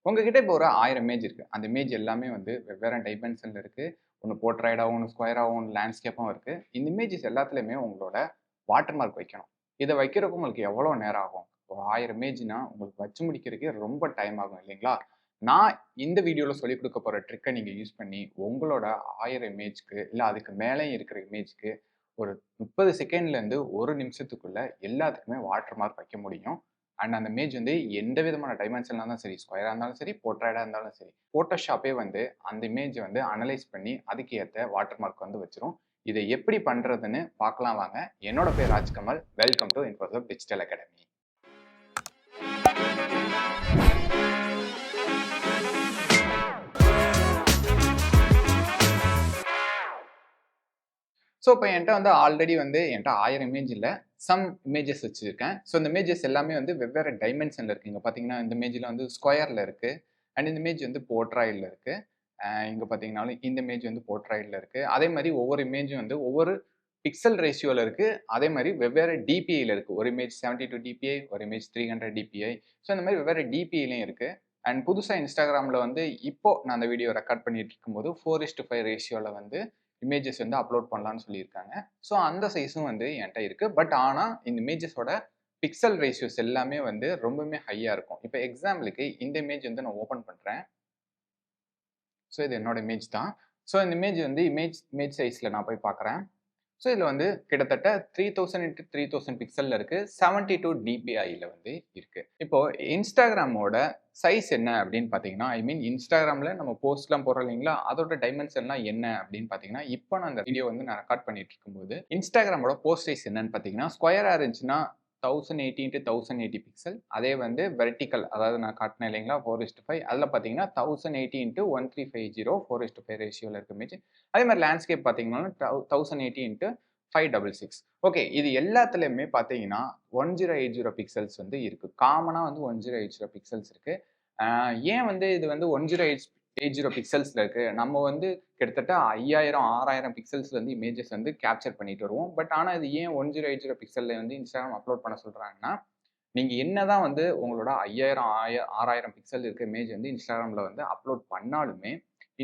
உங்ககிட்ட இப்போ ஒரு 1000 இமேஜ் இருக்கு. அந்த இமேஜ் எல்லாமே வந்து வெவ்வேறு டைமென்ஷன்ல இருக்கு. ஒண்ணு போர்ட்ரைட்டாவும், ஒண்ணு ஸ்கொயராவும், ஒண்ணு லேண்ட்ஸ்கேப்பாவும் இருக்கு. இந்த இமேஜஸ் எல்லாத்துலயுமே உங்களோட வாட்டர் மார்க் வைக்கணும். இத வைக்கிறதுக்கு உங்களுக்கு எவ்வளோ நேரம் ஆகும்? ஒரு 1000 இமேஜ்னா உங்களுக்கு வச்சு முடிக்கிறதுக்கே ரொம்ப டைம் ஆகும் இல்லைங்களா? நான் இந்த வீடியோல சொல்லிக் குடுக்க போற ட்ரிக்க நீங்க யூஸ் பண்ணி உங்களோட 1000 இமேஜ்க்கு இல்ல அதுக்கு மேலயும் இருக்கிற இமேஜ்க்கு ஒரு 30 செகண்ட்லேருந்து 1 நிமிஷத்துக்குள்ள எல்லாத்துக்குமே வாட்டர் மார்க் வைக்க முடியும். அண்ட் அந்த இமேஜ் வந்து எந்த விதமான டைமென்ஷன்ல இருந்தாலும் சரி, ஸ்கொயரா இருந்தாலும் சரி, போர்ட்ரைட்டா இருந்தாலும் சரி, Photoshopஏ வந்து அந்த இமேஜ வந்து அனலைஸ் பண்ணி அதுக்கு ஏத்த வாட்டர் மார்க் வந்து வச்சுரும். இத எப்படி பண்றதுன்னு பார்க்கலாம் வாங்க. என்னோட பேர் Rajkamal. Welcome to Infoserve digital academy. So, இப்ப என்ட்ட வந்து ஆல்ரெடி வந்து என்ட்ட 1000 இமேஜ் இல்ல. சம் இமேஜஸ் வச்சிருக்கேன். ஸோ, இந்த இமேஜஸ் எல்லாமே வந்து வெவ்வேறு டைமென்ஷன்ல இருக்கு. இங்க பார்த்தீங்கன்னா, இந்த இமேஜ்ல வந்து ஸ்கொயர்ல இருக்கு. அண்ட் இந்த இமேஜ் வந்து போர்ட்ராய்ட்ல இருக்கு. இங்க பார்த்தீங்கனாலும் இந்த இமேஜ் வந்து போர்ட்ராய்ட்ல இருக்கு. அதே மாரி ஒவ்வொரு இமேஜும் வந்து ஒவ்வொரு பிக்சல் ரேஷியோல இருக்கு. அதே மாரி வெவ்வேறு டிபிஐல இருக்கு. ஒரு இமேஜ் 72 டிபிஐ, ஒரு இமேஜ் 300 டிபிஐ. ஸோ, இந்த மாரி வெவ்வேறு டிபிஐலயும் இருக்கு. அண்ட் புதுசா Instagramல வந்து இப்போ நான் அந்த வீடியோ ரெக்கார்ட் பண்ணிட்டு இருக்கும்போது 4:5 ரேஷியோல வந்து இமேஜஸ் வந்து அப்லோட் பண்ணலாம்னு சொல்லியிருக்காங்க. ஸோ அந்த சைஸும் வந்து என்ட்ட இருக்கு. பட் ஆனா இந்த இமேஜஸோட பிக்சல் ரேஷியோஸ் எல்லாமே வந்து ரொம்பவுமே ஹையா இருக்கும். இப்ப எக்ஸாம்பிளுக்கு இந்த இமேஜ் வந்து நான் ஓப்பன் பண்றேன். ஸோ இது என்னோட இமேஜ் தான். ஸோ இந்த இமேஜ் வந்து இமேஜ் சைஸ்ல நான் போய் பார்க்குறேன். ஸோ இதுல வந்து கிட்டத்தட்ட 3000 இன்டு 3000 பிக்சல்ல இருக்கு. 72 டிபிஐல வந்து இருக்கு. இப்போ இன்ஸ்டாகிராமோட சைஸ் என்ன அப்படின்னு பார்த்தீங்கன்னா, ஐ மீன் இன்ஸ்டாகிராம்ல நம்ம போஸ்ட்லாம் போடுறோம் இல்லைங்களா? அதோட டைமென்ஷன்லாம் என்ன அப்படின்னு பார்த்தீங்கன்னா, இப்போ நான் இந்த வீடியோ வந்து நான் ரெக்கார்ட் பண்ணிட்டு இருக்கும்போது, இன்ஸ்டாகிராமோட போஸ்ட் சைஸ் என்னன்னு பார்த்தீங்கன்னா, ஸ்கொயரா இருந்துச்சுன்னா 1080 இன்டு 1080 பிக்சல். அதே வந்து வெர்டிகல் அதாவது நான் காட்டினேன் இல்லைங்களா 4:5 அதில பார்த்தீங்கன்னா 1080 இன்டு 1350 4:5 ரேஷியோல இருக்க இமேஜ். அதே மாரி லேண்ட்ஸ்கேப் பார்த்தீங்கன்னா 1080 இன்டு 566. ஓகே. இது எல்லாத்துலயுமே பார்த்தீங்கன்னா 1080 பிக்சல்ஸ் வந்து இருக்கு. காமனா வந்து 1080 பிக்சல்ஸ் இருக்கு. அ ஏன் வந்து இது வந்து 1080 பிக்சல்ஸ்ல இருக்கு? நம்ம வந்து கிட்டத்தட்ட 5000, 6000 பிக்சல்ஸ்ல வந்து இமேஜஸ் வந்து கேப்சர் பண்ணிட்டு வருவோம். பட் ஆனா இது ஏன் 1080 பிக்சல்ல வந்து Instagram அப்லோட் பண்ண சொல்றாங்கன்னா, நீங்க என்னதான் வந்து உங்களோட 5000, 6000 பிக்சல் இருக்க இமேஜ் வந்து Instagramல வந்து அப்லோட் பண்ணாலுமே,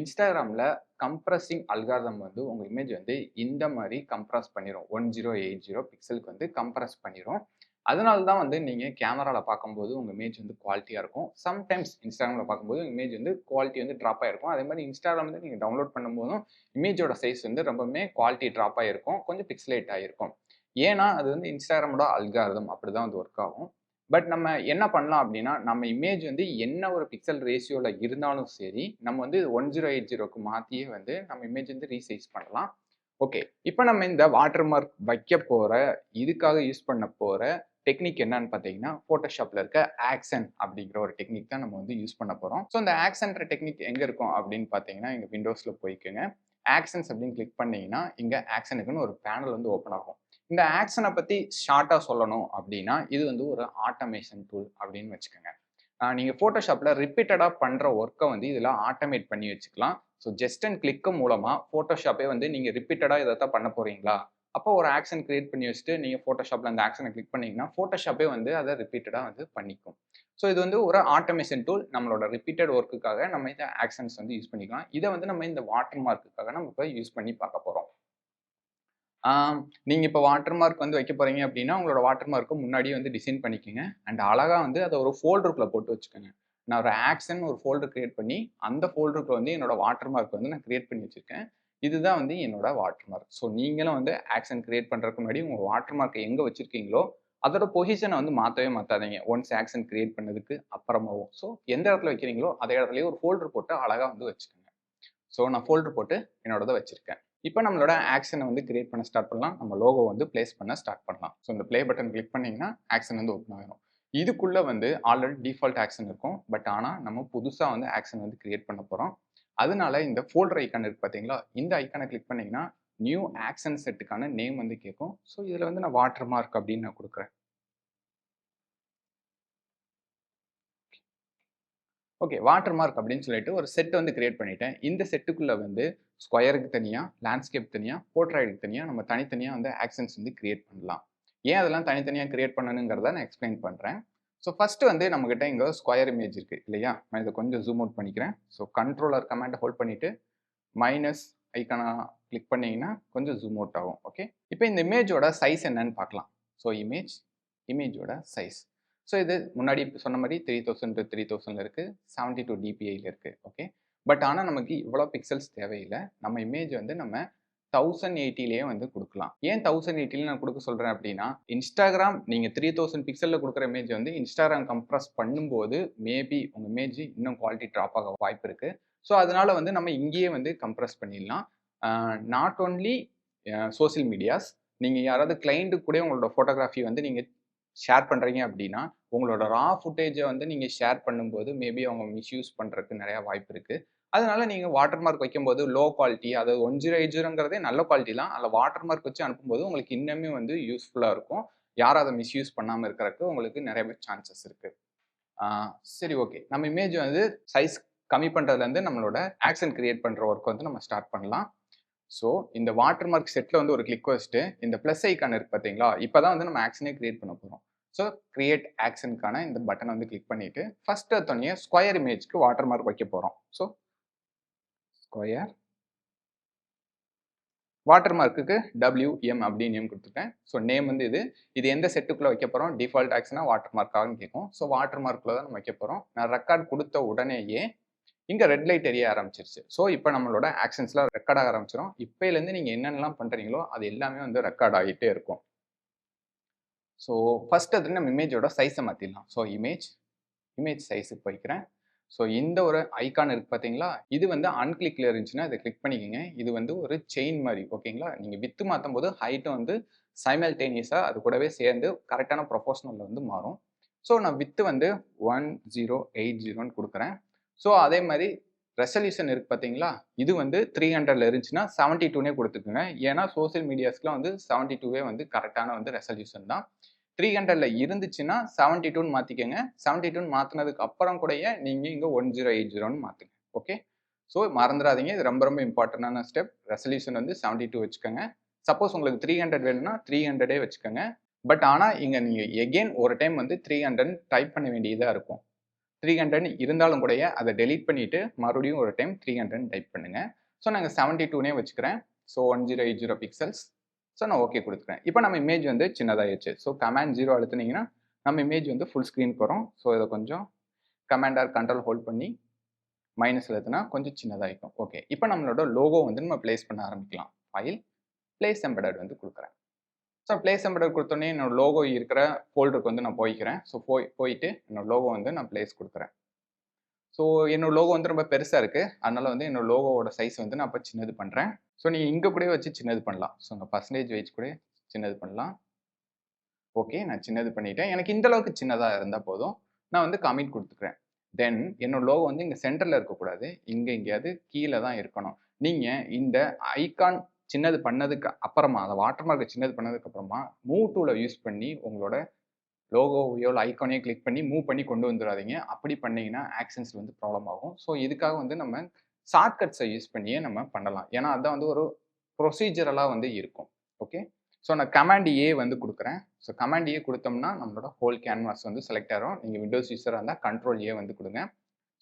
Instagramல கம்ப்ரசிங் அல்காரிதம் வந்து உங்க இமேஜ் வந்து இந்த மாரி கம்ப்ரஸ் பண்ணிரும். 1080 பிக்சலுக்கு வந்து கம்ப்ரஸ் பண்ணிரும். அதனால தான் வந்து நீங்க கேமரால பார்க்கும்போது உங்க இமேஜ் வந்து குவாலிட்டியா இருக்கும். சம்டைம்ஸ் Instagramல பார்க்கும்போது இமேஜ் வந்து குவாலிட்டி வந்து ட்ராப் ஆயிருக்கும். அதே மாரி Instagram வந்து நீங்க டவுன்லோட் பண்ணும்போதும் இமேஜோட சைஸ் வந்து ரொம்பவுமே குவாலிட்டி ட்ராப் ஆயிருக்கும். கொஞ்சம் பிக்சலேட் ஆயிருக்கும். ஏன்னா, அது வந்து Instagramோட அல்காரிதம் அப்படிதான் வந்து ஒர்க் ஆகும். பட் நம்ம என்ன பண்ணலாம் அப்படின்னா, நம்ம இமேஜ் வந்து என்ன ஒரு பிக்சல் ரேஷியோல இருந்தாலும் சரி, நம்ம வந்து 1080க்கு மாத்தியே வந்து நம்ம இமேஜ் வந்து ரீசைஸ் பண்ணலாம். ஓகே. இப்ப நம்ம இந்த வாட்டர் மார்க் வைக்க போற, இதுக்காக யூஸ் பண்ண போற டெக்னிக் என்னன்னு பார்த்தீங்கன்னா, Photoshopல இருக்க ஆக்சன் அப்படிங்கிற ஒரு டெக்னிக் தான் நம்ம வந்து யூஸ் பண்ண போறோம். ஸோ இந்த ஆக்சன்ற டெக்னிக் எங்க இருக்கும் அப்படின்னு பார்த்தீங்கன்னா, இங்க விண்டோஸ்ல போய்க்கங்க. ஆக்சன்ஸ் அப்படின்னு கிளிக் பண்ணீங்கன்னா, இங்க ஆக்சனுக்குன்னு ஒரு பேனல் வந்து ஓப்பன் ஆகும். இந்த ஆக்சன பத்தி ஷார்ட்டா சொல்லணும் அப்படின்னா, இது வந்து ஒரு ஆட்டோமேஷன் டூல் அப்படின்னு வச்சுக்கோங்க. நீங்க Photoshopல ரிப்பீட்டடா பண்ற ஒர்க்க வந்து இதுல ஆட்டோமேட் பண்ணி வச்சுக்கலாம். ஸோ ஜஸ்ட் அண்ட் கிளிக் மூலமா Photoshopஏ வந்து நீங்க ரிப்பீட்டடா இதத்தான் பண்ண போறீங்களா? அப்போ ஒரு ஆக்ஷன் கிரியேட் பண்ணி வச்சுட்டு நீங்க Photoshopல அந்த ஆக்ஷன கிளிக் பண்ணீங்கன்னா, Photoshopஏ வந்து அத ரிப்பீட்டடா வந்து பண்ணிக்கும். ஸோ இது வந்து ஒரு ஆட்டோமேஷன் டூல். நம்மளோட ரிப்பீட்டட் ஒர்க்குக்காக நம்ம இந்த ஆக்ஷன்ஸ் வந்து யூஸ் பண்ணிக்கலாம். இத வந்து நம்ம இந்த வாட்டர் மார்க்குக்காக நம்ம இப்ப யூஸ் பண்ணி பார்க்க போறோம். நீங்க இப்ப வாட்டர் மார்க் வந்து வைக்க போறீங்க அப்படின்னா, உங்களோட வாட்டர் மார்க்க முன்னாடியே வந்து டிசைன் பண்ணிக்கங்க. அண்ட் அழகா வந்து அத ஒரு ஃபோல்டருக்குள்ள போட்டு வச்சுக்கோங்க. நான் ஒரு ஆக்ஷன் ஒரு ஃபோல்டர் கிரியேட் பண்ணி, அந்த ஃபோல்டருக்குள்ள வந்து என்னோட வாட்டர் மார்க் வந்து நான் கிரியேட் பண்ணி வச்சிருக்கேன். இதுதான் வந்து என்னோட வாட்டர் மார்க். ஸோ நீங்களும் வந்து ஆக்ஷன் கிரியேட் பண்றதுக்கு முன்னாடி உங்க வாட்டர் மார்க்க எங்க வச்சிருக்கீங்களோ, அதோட பொசிஷன வந்து மாத்தவே மாத்தாதீங்க. ஒன்ஸ் ஆக்ஷன் கிரியேட் பண்ணதுக்கு அப்புறமாவும். ஸோ எந்த இடத்துல வைக்கிறீங்களோ, அதே இடத்துலயே ஒரு ஃபோல்டர் போட்டு அழகா வந்து வச்சுக்கோங்க. ஸோ நான் ஃபோல்டர் போட்டு என்னோடத வச்சிருக்கேன். இப்போ நம்மளோட ஆக்ஷன வந்து கிரியேட் பண்ண ஸ்டார்ட் பண்ணலாம். நம்ம லோகோ வந்து பிளேஸ் பண்ண ஸ்டார்ட் பண்ணலாம். ஸோ இந்த ப்ளே பட்டன் கிளிக் பண்ணீங்கன்னா, ஆக்ஷன் வந்து ஓப்பன் ஆயிரும். இதுக்குள்ள வந்து ஆல்ரெடி டிஃபால்ட் ஆக்ஷன் இருக்கும். பட் ஆனா நம்ம புதுசா வந்து ஆக்ஷன் வந்து கிரியேட் பண்ண போறோம். அதனால இந்த ஃபோல்டர் ஐகான் இருக்கு பார்த்தீங்களா? இந்த ஐகான கிளிக் பண்ணீங்கன்னா, நியூ ஆக்ஷன் செட்டுக்கான நேம் வந்து கேட்கும். ஸோ இதுல வந்து நான் வாட்டர் மார்க் அப்படின்னு நான் குடுக்குறேன். ஓகே. வாட்டர் மார்க் அப்படின்னு சொல்லிட்டு ஒரு செட் வந்து கிரியேட் பண்ணிட்டேன். இந்த செட்டுக்குள்ள வந்து ஸ்கொயருக்கு தனியா, லேண்ட்ஸ்கேப் தனியா, போர்ட்ரைட்க்கு தனியா நம்ம தனித்தனியா வந்து ஆக்ஷன்ஸ் வந்து கிரியேட் பண்ணலாம். ஏன் அதெல்லாம் தனித்தனியா கிரியேட் பண்ணணுங்கிறத நான் எக்ஸ்பிளைன் பண்றேன். ஸோ ஃபர்ஸ்ட் வந்து நம்மகிட்ட இங்கே ஸ்கொயர் இமேஜ் இருக்கு இல்லையா? நான் இதை கொஞ்சம் ஜூம் அவுட் பண்ணிக்கிறேன். ஸோ கண்ட்ரோலர் கமாண்டை ஹோல்ட் பண்ணிட்டு மைனஸ் ஐக்கான கிளிக் பண்ணீங்கன்னா கொஞ்சம் ஜூம் அவுட் ஆகும். ஓகே, இப்போ இந்த இமேஜோட சைஸ் என்னன்னு பார்க்கலாம். So இமேஜோட size. ஸோ இது முன்னாடி சொன்ன மாதிரி 3000 to 3000 இருக்கு, 72 dpiல இருக்கு. ஓகே, பட் ஆனால் நமக்கு இவ்வளோ பிக்சல்ஸ் தேவையில்லை. நம்ம இமேஜ் வந்து நம்ம 1080லேயே வந்து கொடுக்கலாம். ஏன் 1080ல நான் கொடுக்க சொல்றேன் அப்படின்னா, இன்ஸ்டாகிராம் நீங்க 3000 பிக்சல்ல கொடுக்குற இமேஜ் வந்து இன்ஸ்டாகிராம் கம்ப்ரஸ் பண்ணும்போது மேபி உங்க இமேஜ் இன்னும் குவாலிட்டி ட்ராப் ஆக வாய்ப்பு இருக்கு. ஸோ அதனால வந்து நம்ம இங்கேயே வந்து கம்ப்ரஸ் பண்ணிடலாம். நாட் ஓன்லி சோசியல் மீடியாஸ், நீங்க யாராவது கிளைண்ட் கூட உங்களோட ஃபோட்டோகிராஃபி வந்து நீங்க ஷேர் பண்றீங்க அப்படின்னா, உங்களோட ரா ஃபுட்டேஜை வந்து நீங்க ஷேர் பண்ணும்போது மேபி அவங்க மிஸ்யூஸ் பண்றதுக்கு நிறைய வாய்ப்பு இருக்கு. அதனால நீங்க வாட்டர் மார்க் வைக்கும்போது லோ குவாலிட்டி, அதாவது 1080ங்கிறதே நல்ல குவாலிட்டி தான். அதில் வாட்டர் மார்க் வச்சு அனுப்பும்போது உங்களுக்கு இன்னுமே வந்து யூஸ்ஃபுல்லா இருக்கும். யாரும் அதை மிஸ்யூஸ் பண்ணாம இருக்கிறதுக்கு உங்களுக்கு நிறைய சான்சஸ் இருக்கு. சரி, ஓகே, நம்ம இமேஜ் வந்து சைஸ் கம்மி பண்றதுலேருந்து நம்மளோட ஆக்சன் கிரியேட் பண்ற ஒர்க் வந்து நம்ம ஸ்டார்ட் பண்ணலாம். ஸோ இந்த வாட்டர் மார்க் செட்டில் வந்து ஒரு கிளிக் வச்சுட்டு இந்த ப்ளஸ் ஐக்கான் இருக்கு பார்த்தீங்களா? இப்போ தான் வந்து நம்ம ஆக்ஷனே கிரியேட் பண்ண போகிறோம். ஸோ கிரியேட் ஆக்ஷனுக்கான இந்த பட்டனை வந்து கிளிக் பண்ணிட்டு ஃபர்ஸ்ட் எடுத்தோடனே ஸ்கொயர் இமேஜ்க்கு வாட்டர் மார்க் வைக்க போகிறோம். ஸோ ஸ்கொயர் வாட்டர் மார்க்குக்கு WM அப்படின்னு நேம் கொடுத்துட்டேன். ஸோ நேம் வந்து இது எந்த செட்டுக்குள்ளே வைக்க போகிறோம்? டிஃபால்ட் ஆக்ஷனாக வாட்டர் மார்க்காகனு கேட்கும். ஸோ வாட்டர் மார்க்கில் தான் நம்ம வைக்க போகிறோம். நான் ரெக்கார்ட் கொடுத்த உடனேயே இங்கே ரெட் லைட் எரிய ஆரம்பிச்சிருச்சு. ஸோ இப்போ நம்மளோட ஆக்ஷன்ஸ்லாம் ரெக்கார்ட் ஆக ஆரம்பிச்சிடும். இப்போலேருந்து நீங்கள் என்னென்னலாம் பண்ணுறீங்களோ அது எல்லாமே வந்து ரெக்கார்ட் ஆகிட்டே இருக்கும். ஸோ ஃபர்ஸ்ட் அது நம்ம இமேஜோட சைஸை மாற்றிடலாம். ஸோ இமேஜ் சைஸுக்கு போய்க்கிறேன். ஸோ இந்த ஒரு ஐக்கான் இருக்கு பார்த்தீங்களா? இது வந்து அன்கிளிக்ல இருந்துச்சுன்னா இதை கிளிக் பண்ணிக்கோங்க. இது வந்து ஒரு செயின் மாதிரி, ஓகேங்களா? நீங்கள் வித்து மாற்றும் போது ஹைட்டும் வந்து சைமல்டேனியஸாக அது கூடவே சேர்ந்து கரெக்டான ப்ரொபோஷனலில் வந்து மாறும். ஸோ நான் வித்து வந்து 1080ன்னு கொடுக்குறேன். ஸோ அதே மாதிரி ரெசல்யூஷன் இருக்கு பார்த்தீங்களா? இது வந்து 300ல இருந்துச்சுன்னா 72னே கொடுத்துக்குங்க. ஏன்னா சோசியல் மீடியாஸ்க்குலாம் வந்து 72வே வந்து கரெக்டான வந்து ரெசல்யூஷன் தான். 300ல இருந்துச்சுன்னா 72ன்னு மாற்றிக்கங்க. 72ன்னு மாற்றினதுக்கு அப்புறம் கூடயே நீங்கள் இங்கே 1080ன்னு மாற்றுங்க. ஓகே, ஸோ மறந்துடாதீங்க, இது ரொம்ப ரொம்ப இம்பார்ட்டண்டான ஸ்டெப். ரெசல்யூஷன் வந்து 72 வச்சுக்கோங்க. சப்போஸ் உங்களுக்கு 300 வேணும்னா 300ஏ வச்சுக்கோங்க. பட் ஆனால் இங்கே நீங்கள் எகெயின் ஒரு டைம் வந்து 300 டைப் பண்ண வேண்டியதாக இருக்கும். 300 இருந்தாலும் கூடயே அதை டெலீட் பண்ணிட்டு மறுபடியும் ஒரு டைம் 300 டைப் பண்ணுங்க. ஸோ நாங்கள் 72னே வச்சுக்கிறேன். So 1080 pixels. ஸோ நான் ஓகே கொடுத்துக்கிறேன். இப்போ நம்ம இமேஜ் வந்து சின்னதாகிடுச்சு. ஸோ கமாண்ட் 0 அழுத்துனீங்கன்னா நம்ம இமேஜ் வந்து ஃபுல் ஸ்க்ரீனுக்கு வரும். ஸோ இதை கொஞ்சம் கமாண்ட் ஆர் கண்ட்ரோல் ஹோல்ட் பண்ணி மைனஸ் அழுத்துனா கொஞ்சம் சின்னதாகிக்கும். ஓகே, இப்போ நம்மளோட லோகோ வந்து நம்ம பிளேஸ் பண்ண ஆரம்பிக்கலாம். ஃபைல் பிளேஸ் எம்பெடட் வந்து கொடுக்குறேன். ஸோ பிளேஸ் எம்பெடட் கொடுத்தோன்னே என்னோட லோகோ இருக்கிற ஃபோல்டருக்கு வந்து நான் போய்க்கிறேன். ஸோ போயிட்டு என்னோட லோகோ வந்து நான் பிளேஸ் கொடுக்குறேன். ஸோ என்னோட லோகோ வந்து ரொம்ப பெருசாக இருக்குது. அதனால வந்து என்னோட லோகோவோட சைஸ் வந்து நான் இப்போ சின்னது பண்ணுறேன். ஸோ நீங்கள் இங்கே கூட வச்சு சின்னது பண்ணலாம். ஸோ உங்கள் பர்சன்டேஜ் வைஸ் கூட சின்னது பண்ணலாம். ஓகே, நான் சின்னது பண்ணிட்டேன். எனக்கு இந்த அளவுக்கு சின்னதாக இருந்தால் போதும். நான் வந்து கமிட் கொடுத்துக்கிறேன். தென் என்னோட லோகோ வந்து இங்கே சென்டரில் இருக்கக்கூடாது. இங்கே எங்கேயாவது கீழே தான் இருக்கணும். நீங்கள் இந்த ஐகான் சின்னது பண்ணதுக்கு அப்புறமா, அந்த வாட்டர் மார்க்கை சின்னது பண்ணதுக்கு அப்புறமா மூவ் டூலை யூஸ் பண்ணி உங்களோட லோகோவையோ இல்லை ஐக்கானையோ கிளிக் பண்ணி மூவ் பண்ணி கொண்டு வந்துடாதீங்க. அப்படி பண்ணீங்கன்னா ஆக்ஷன்ஸ் வந்து ப்ராப்ளம் ஆகும். ஸோ இதுக்காக வந்து நம்ம ஷார்ட்கட்ஸை யூஸ் பண்ணியே நம்ம பண்ணலாம். ஏன்னா அதுதான் வந்து ஒரு ப்ரொசீஜரலாக வந்து இருக்கும். ஓகே, ஸோ நான் கமாண்ட் ஏ வந்து கொடுக்குறேன். ஸோ கமாண்ட் ஏ கொடுத்தோம்னா நம்மளோட ஹோல் கேன்வாஸ் வந்து செலக்ட் ஆகிடும். நீங்கள் விண்டோஸ் யூஸராக இருந்தால் கண்ட்ரோல் ஏ வந்து கொடுங்க.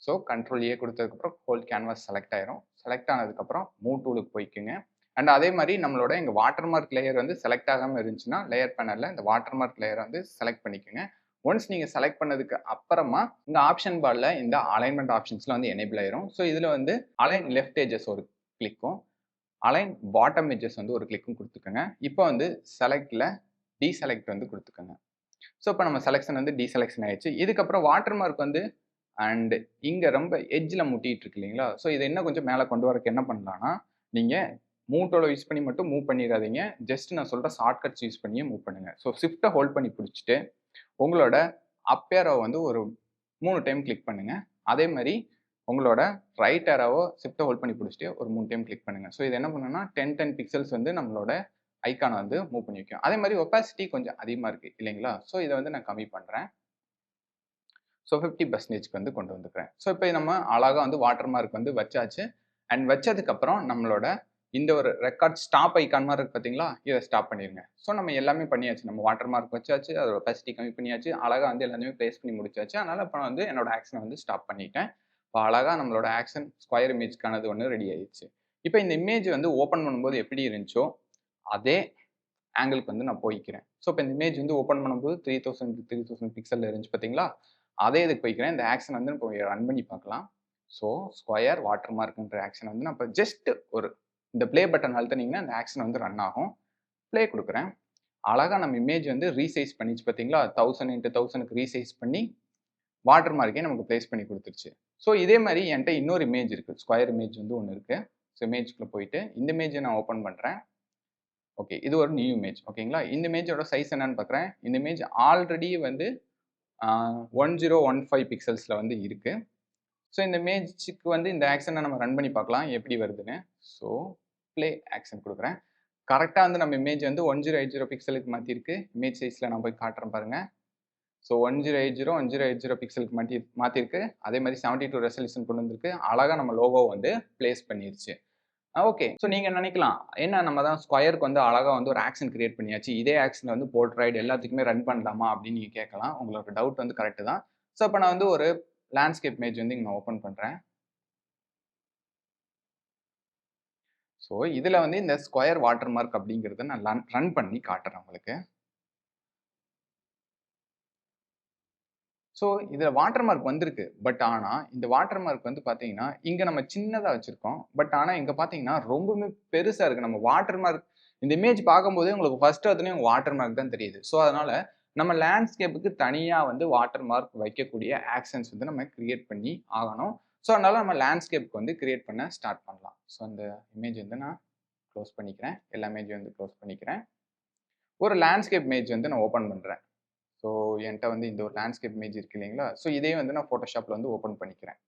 ஸோ கண்ட்ரோல் ஏ கொடுத்ததுக்கப்புறம் ஹோல் கேன்வாஸ் செலக்ட் ஆயிரும். செலக்ட் ஆனதுக்கப்புறம் மூவ் டூலுக்கு போய்க்குங்க. அண்ட் அதே மாதிரி நம்மளோட இங்கே வாட்டர் மார்க் லேயர் வந்து செலக்ட் ஆகாமல் இருந்துச்சுன்னா லேயர் பேனலில் இந்த வாட்டர் மார்க் லேயரை வந்து செலக்ட் பண்ணிக்கோங்க. ஒன்ஸ் நீங்கள் செலக்ட் பண்ணதுக்கு அப்புறமா இந்த ஆப்ஷன் பார்ல இந்த அலைன்மெண்ட் ஆப்ஷன்ஸ்லாம் வந்து எனேபிள் ஆயிரும். ஸோ இதில் வந்து அலைன் லெஃப்ட் எஜஸ் ஒரு கிளிக்கும் அலைன் பாட்டம் எஜஸ் வந்து ஒரு கிளிக்கும் கொடுத்துக்கோங்க. இப்போ வந்து செலக்டில் டீசெலக்ட் வந்து கொடுத்துக்கோங்க. ஸோ இப்போ நம்ம செலெக்ஷன் வந்து டீசெலெக்ஷன் ஆயிடுச்சு. இதுக்கப்புறம் வாட்டர் மார்க் வந்து அண்ட் இங்கே ரொம்ப எட்ஜில் முட்டிட்டு இருக்கு இல்லைங்களா? ஸோ இதை இன்னும் கொஞ்சம் மேலே கொண்டு வரக்கு என்ன பண்ணலாம்னா, நீங்கள் மூவ் டூலை யூஸ் பண்ணி மட்டும் மூவ் பண்ணிடாதீங்க. ஜஸ்ட் நான் சொல்கிற ஷார்ட்கட்ஸ் யூஸ் பண்ணியே மூவ் பண்ணுங்கள். ஸோ ஷிஃப்ட்டை ஹோல்ட் பண்ணி பிடிச்சிட்டு உங்களோட அப் ஏரோவை வந்து ஒரு 3 டைம் கிளிக் பண்ணுங்கள். அதே மாதிரி உங்களோட ரைட் ஏரோவை ஷிஃப்ட்டை ஹோல்ட் பண்ணி பிடிச்சிட்டு ஒரு 3 டைம் கிளிக் பண்ணுங்கள். ஸோ இது என்ன பண்ணுன்னா 10 பிக்சல்ஸ் வந்து நம்மளோட ஐக்கானை வந்து மூவ் பண்ணி வைக்கும். அதே மாதிரி ஒப்பாசிட்டி கொஞ்சம் அதிகமாக இருக்குது இல்லைங்களா? ஸோ இதை வந்து நான் கம்மி பண்ணுறேன். ஸோ 50% வந்து கொண்டு வந்துக்கிறேன். ஸோ இப்போ நம்ம அழகாக வந்து வாட்டர் மார்க் வந்து வச்சாச்சு. அண்ட் வச்சதுக்கப்புறம் நம்மளோட இந்த ஒரு ரெக்கார்ட் ஸ்டாப் ஐக்கான் மாதிரி இருக்கு பார்த்தீங்களா? இதை ஸ்டாப் பண்ணிருங்க. ஸோ நம்ம எல்லாமே பண்ணியாச்சு. நம்ம வாட்டர் மார்க் வச்சாச்சு, அதோட ஒபாசிட்டி கம்மி பண்ணியாச்சு, அழகா வந்து எல்லாத்தையுமே பிளேஸ் பண்ணி முடிச்சாச்சு. அதனால இப்போ வந்து என்னோட ஆக்ஷனை வந்து ஸ்டாப் பண்ணிட்டேன். இப்போ அழகா நம்மளோட ஆக்ஷன் ஸ்கொயர் இமேஜ்க்கானது ஒன்று ரெடி ஆயிடுச்சு. இப்போ இந்த இமேஜ் வந்து ஓப்பன் பண்ணும்போது எப்படி இருந்துச்சோ, அதே ஆங்கிளுக்கு வந்து நான் போய்க்கிறேன். ஸோ இப்போ இந்த இமேஜ் வந்து ஓப்பன் பண்ணும்போது 3000 பிக்சல்ல இருந்துச்சு பார்த்தீங்களா? அதே இதுக்கு போய்க்கிறேன். இந்த ஆக்ஷன் வந்து இப்போ ரன் பண்ணி பார்க்கலாம். ஸோ ஸ்கொயர் வாட்டர் மார்க்ன்ற ஆக்ஷன் வந்து நான் இப்போ ஜஸ்ட் ஒரு இந்த ப்ளே பட்டன் அழுத்துனீங்கன்னா அந்த ஆக்ஷன் வந்து ரன் ஆகும். ப்ளே குடுக்குறேன். அழகா நம்ம இமேஜ் வந்து ரீசைஸ் பண்ணிச்சு பார்த்தீங்களா? 1000 x 1000க்கு ரீசைஸ் பண்ணி வாட்டர் மார்க்கே நமக்கு பிளேஸ் பண்ணி குடுத்துருச்சு. ஸோ இதே மாரி என்ட்ட இன்னொரு இமேஜ் இருக்கு. ஸ்கொயர் இமேஜ் வந்து ஒண்ணு இருக்கு. ஸோ இமேஜ்க்குள்ள போயிட்டு இந்த இமேஜ நான் ஓப்பன் பண்றேன். ஓகே. இது ஒரு நியூ இமேஜ். ஓகேங்களா? இந்த இமேஜோட சைஸ் என்னன்னு பார்க்குறேன். இந்த இமேஜ் ஆல்ரெடி வந்து 1015 பிக்சல்ஸ்ல வந்து இருக்கு. ஸோ இந்த இமேஜ்க்கு வந்து இந்த ஆக்ஷன நம்ம ரன் பண்ணி பார்க்கலாம் எப்படி வருதுன்னு. ஸோ ப்ளே ஆக்ஷன் குடுக்குறேன். கரெக்ட்டா வந்து நம்ம இமேஜ் வந்து 1080 பிக்சலுக்கு மாத்திருக்கு. இமேஜ் சைஸ்ல நான் போய் காட்டுறேன் பாருங்க. ஸோ 1080 பிக்சலுக்கு மாத்திருக்கு. அதே மாரி 72 ரெசல்யூஷன் கொண்டு வந்திருக்கு. அழகா நம்ம லோகோ வந்து பிளேஸ் பண்ணிருச்சு. ஓகே. ஸோ நீங்க நினைக்கலாம், என்ன நம்ம தான் ஸ்கொயருக்கு வந்து அழகா வந்து ஒரு ஆக்ஷன் கிரியேட் பண்ணியாச்சு. இதே ஆக்ஷன் வந்து போர்ட்ரைட் எல்லாத்துக்குமே ரன் பண்ணலாமா அப்படின்னு நீங்க கேட்கலாம். உங்களோட டவுட் வந்து கரெக்ட் தான். ஸோ இப்ப நான் வந்து ஒரு லேண்ட்ஸ்கேப் இமேஜ் வந்து இங்க நான் ஓப்பன் பண்றேன். ஸோ இதுல வந்து இந்த ஸ்கொயர் வாட்டர் மார்க் அப்படிங்கிறத நான் ரன் பண்ணி காட்டுறேன் உங்களுக்கு. ஸோ இதுல வாட்டர் மார்க் வந்திருக்கு. பட் ஆனா இந்த வாட்டர் மார்க் வந்து பார்த்தீங்கன்னா, இங்க நம்ம சின்னதா வச்சிருக்கோம். பட் ஆனா இங்க பார்த்தீங்கன்னா, ரொம்பவுமே பெருசா இருக்கு. நம்ம வாட்டர் மார்க் இந்த இமேஜ் பார்க்கும்போதே உங்களுக்கு ஃபர்ஸ்ட் எடுத்தோனே வாட்டர் மார்க் தான் தெரியுது. ஸோ அதனால நம்ம லேண்ட்ஸ்கேப்புக்கு தனியா வந்து வாட்டர் மார்க் வைக்கக்கூடிய ஆக்ஷன்ஸ் வந்து நம்ம கிரியேட் பண்ணி ஆகணும். ஸோ அதனால நம்ம லேண்ட்ஸ்கேப்க்கு வந்து கிரியேட் பண்ண ஸ்டார்ட் பண்ணலாம். ஸோ அந்த இமேஜ் வந்து நான் க்ளோஸ் பண்ணிக்கிறேன். எல்லா இமேஜையும் வந்து க்ளோஸ் பண்ணிக்கிறேன். ஒரு லேண்ட்ஸ்கேப் இமேஜ் வந்து நான் ஓப்பன் பண்றேன். ஸோ என்ட்ட வந்து இந்த ஒரு லேண்ட்ஸ்கேப் இமேஜ் இருக்கு இல்லைங்களா? ஸோ இதே வந்து நான் Photoshopல வந்து ஓப்பன் பண்ணிக்கிறேன்.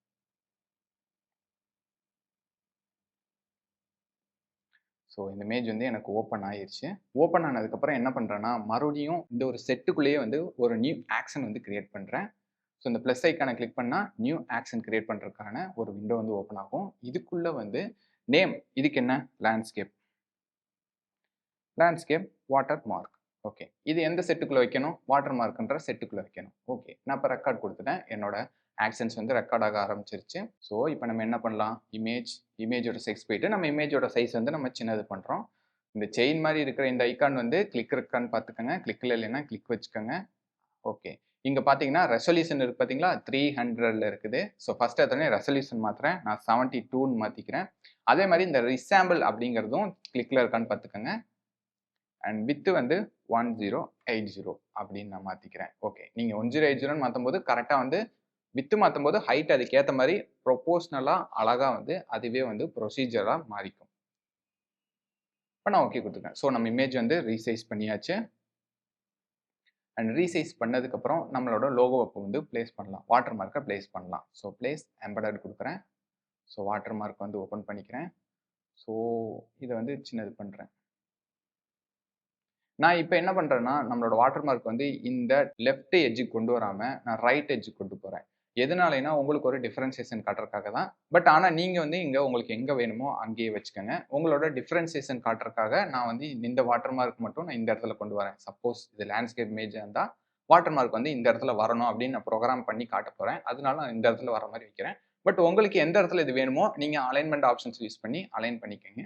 ஸோ இந்த இமேஜ் வந்து எனக்கு ஓப்பன் ஆயிருச்சு. ஓப்பன் ஆனதுக்கப்புறம் என்ன பண்றேன்னா, மறுபடியும் இந்த ஒரு செட்டுக்குள்ளேயே வந்து ஒரு நியூ ஆக்ஷன் வந்து கிரியேட் பண்றேன். ஸோ இந்த பிளஸ் ஐகான கிளிக் பண்ணா, நியூ ஆக்ஷன் கிரியேட் பண்றதுக்கான ஒரு விண்டோ வந்து ஓப்பன் ஆகும். இதுக்குள்ள வந்து நேம் இதுக்கு என்ன? Landscape. Landscape water mark. Okay. இது எந்த செட்டுக்குள்ள வைக்கணும்? வாட்டர் மார்க்ன்ற செட்டுக்குள்ள வைக்கணும். ஓகே. நான் இப்ப ரெக்கார்ட் குடுத்துட்டேன். என்னோட ஆக்ஷன்ஸ் வந்து ரெக்கார்ட் ஆக ஆரம்பிச்சிருச்சு. ஸோ இப்ப நம்ம என்ன பண்ணலாம்? இமேஜோட சைஸ் போயிட்டு நம்ம இமேஜோட சைஸ் வந்து நம்ம சின்னது பண்றோம். இந்த செயின் மாரி இருக்கிற இந்த ஐகான் வந்து கிளிக் இருக்கான்னு பார்த்துக்கங்க. கிளிக்ல இல்லைன்னா கிளிக் வச்சுக்கோங்க. ஓகே. இங்க பார்த்தீங்கன்னா ரெசல்யூஷன் இருக்கு பார்த்தீங்களா? 300ல இருக்குது. ஸோ ஃபர்ஸ்ட் எடுத்தோனே ரெசல்யூஷன் மாத்துறேன். நான் 72ன்னு மாத்திக்கிறேன். அதே மாரி இந்த ரிசாம்பிள் அப்படிங்கிறதும் கிளிக்ல இருக்கான்னு பார்த்துக்கங்க. அண்ட் வித் வந்து 1080 அப்படின்னு நான் மாத்திக்கிறேன். ஓகே. நீங்க 1080ன்னு மாத்தும்போது கரெக்ட்டா வந்து வித் மாத்தும்போது ஹைட் அதுக்கேத்த மாரி ப்ரொபோர்ஷனலா அழகா வந்து அதுவே வந்து ப்ரொசீஜரா மாறிக்கும். இப்ப நான் ஓகே குடுத்துட்டேன். ஸோ நம்ம இமேஜ் வந்து ரீசைஸ் பண்ணியாச்சு. அண்ட் ரீசைஸ் பண்ணதுக்கப்புறம் நம்மளோட லோகோவ இப்ப வந்து பிளேஸ் பண்ணலாம். வாட்டர் மார்க்க பிளேஸ் பண்ணலாம். ஸோ பிளேஸ் எம்பெடட் குடுக்குறேன். ஸோ வாட்டர் மார்க் வந்து ஓப்பன் பண்ணிக்கிறேன். ஸோ இத வந்து சின்னது பண்றேன். நான் இப்ப என்ன பண்றேன்னா, நம்மளோட வாட்டர் மார்க் வந்து இந்த லெஃப்ட் எட்ஜ்க்கு கொண்டு வராம, நான் ரைட் எட்ஜ்க்கு கொண்டு போறேன். எதனாலன்னா, உங்களுக்கு ஒரு டிஃபரன்சியேஷன் காட்டுறதுக்காக தான். பட் ஆனா நீங்க வந்து இங்க உங்களுக்கு எங்க வேணுமோ அங்கேயே வச்சுக்கங்க. உங்களோட டிஃபரன்சியேஷன் காட்டுறதுக்காக நான் வந்து இந்த வாட்டர் மார்க் மட்டும் நான் இந்த இடத்துல கொண்டு வரேன். சப்போஸ் இது லேண்ட்ஸ்கேப் இமேஜா இருந்தா, வாட்டர் மார்க் வந்து இந்த இடத்துல வரணும் அப்படின்னு நான் புரோகிராம் பண்ணி காட்டப் போறேன். அதனால நான் இந்த இடத்துல வர மாரி வைக்கிறேன். பட் உங்களுக்கு எந்த இடத்துல இது வேணுமோ, நீங்க அலைன்மென்ட் ஆப்ஷன்ஸ் யூஸ் பண்ணி அலைன் பண்ணிக்கங்க.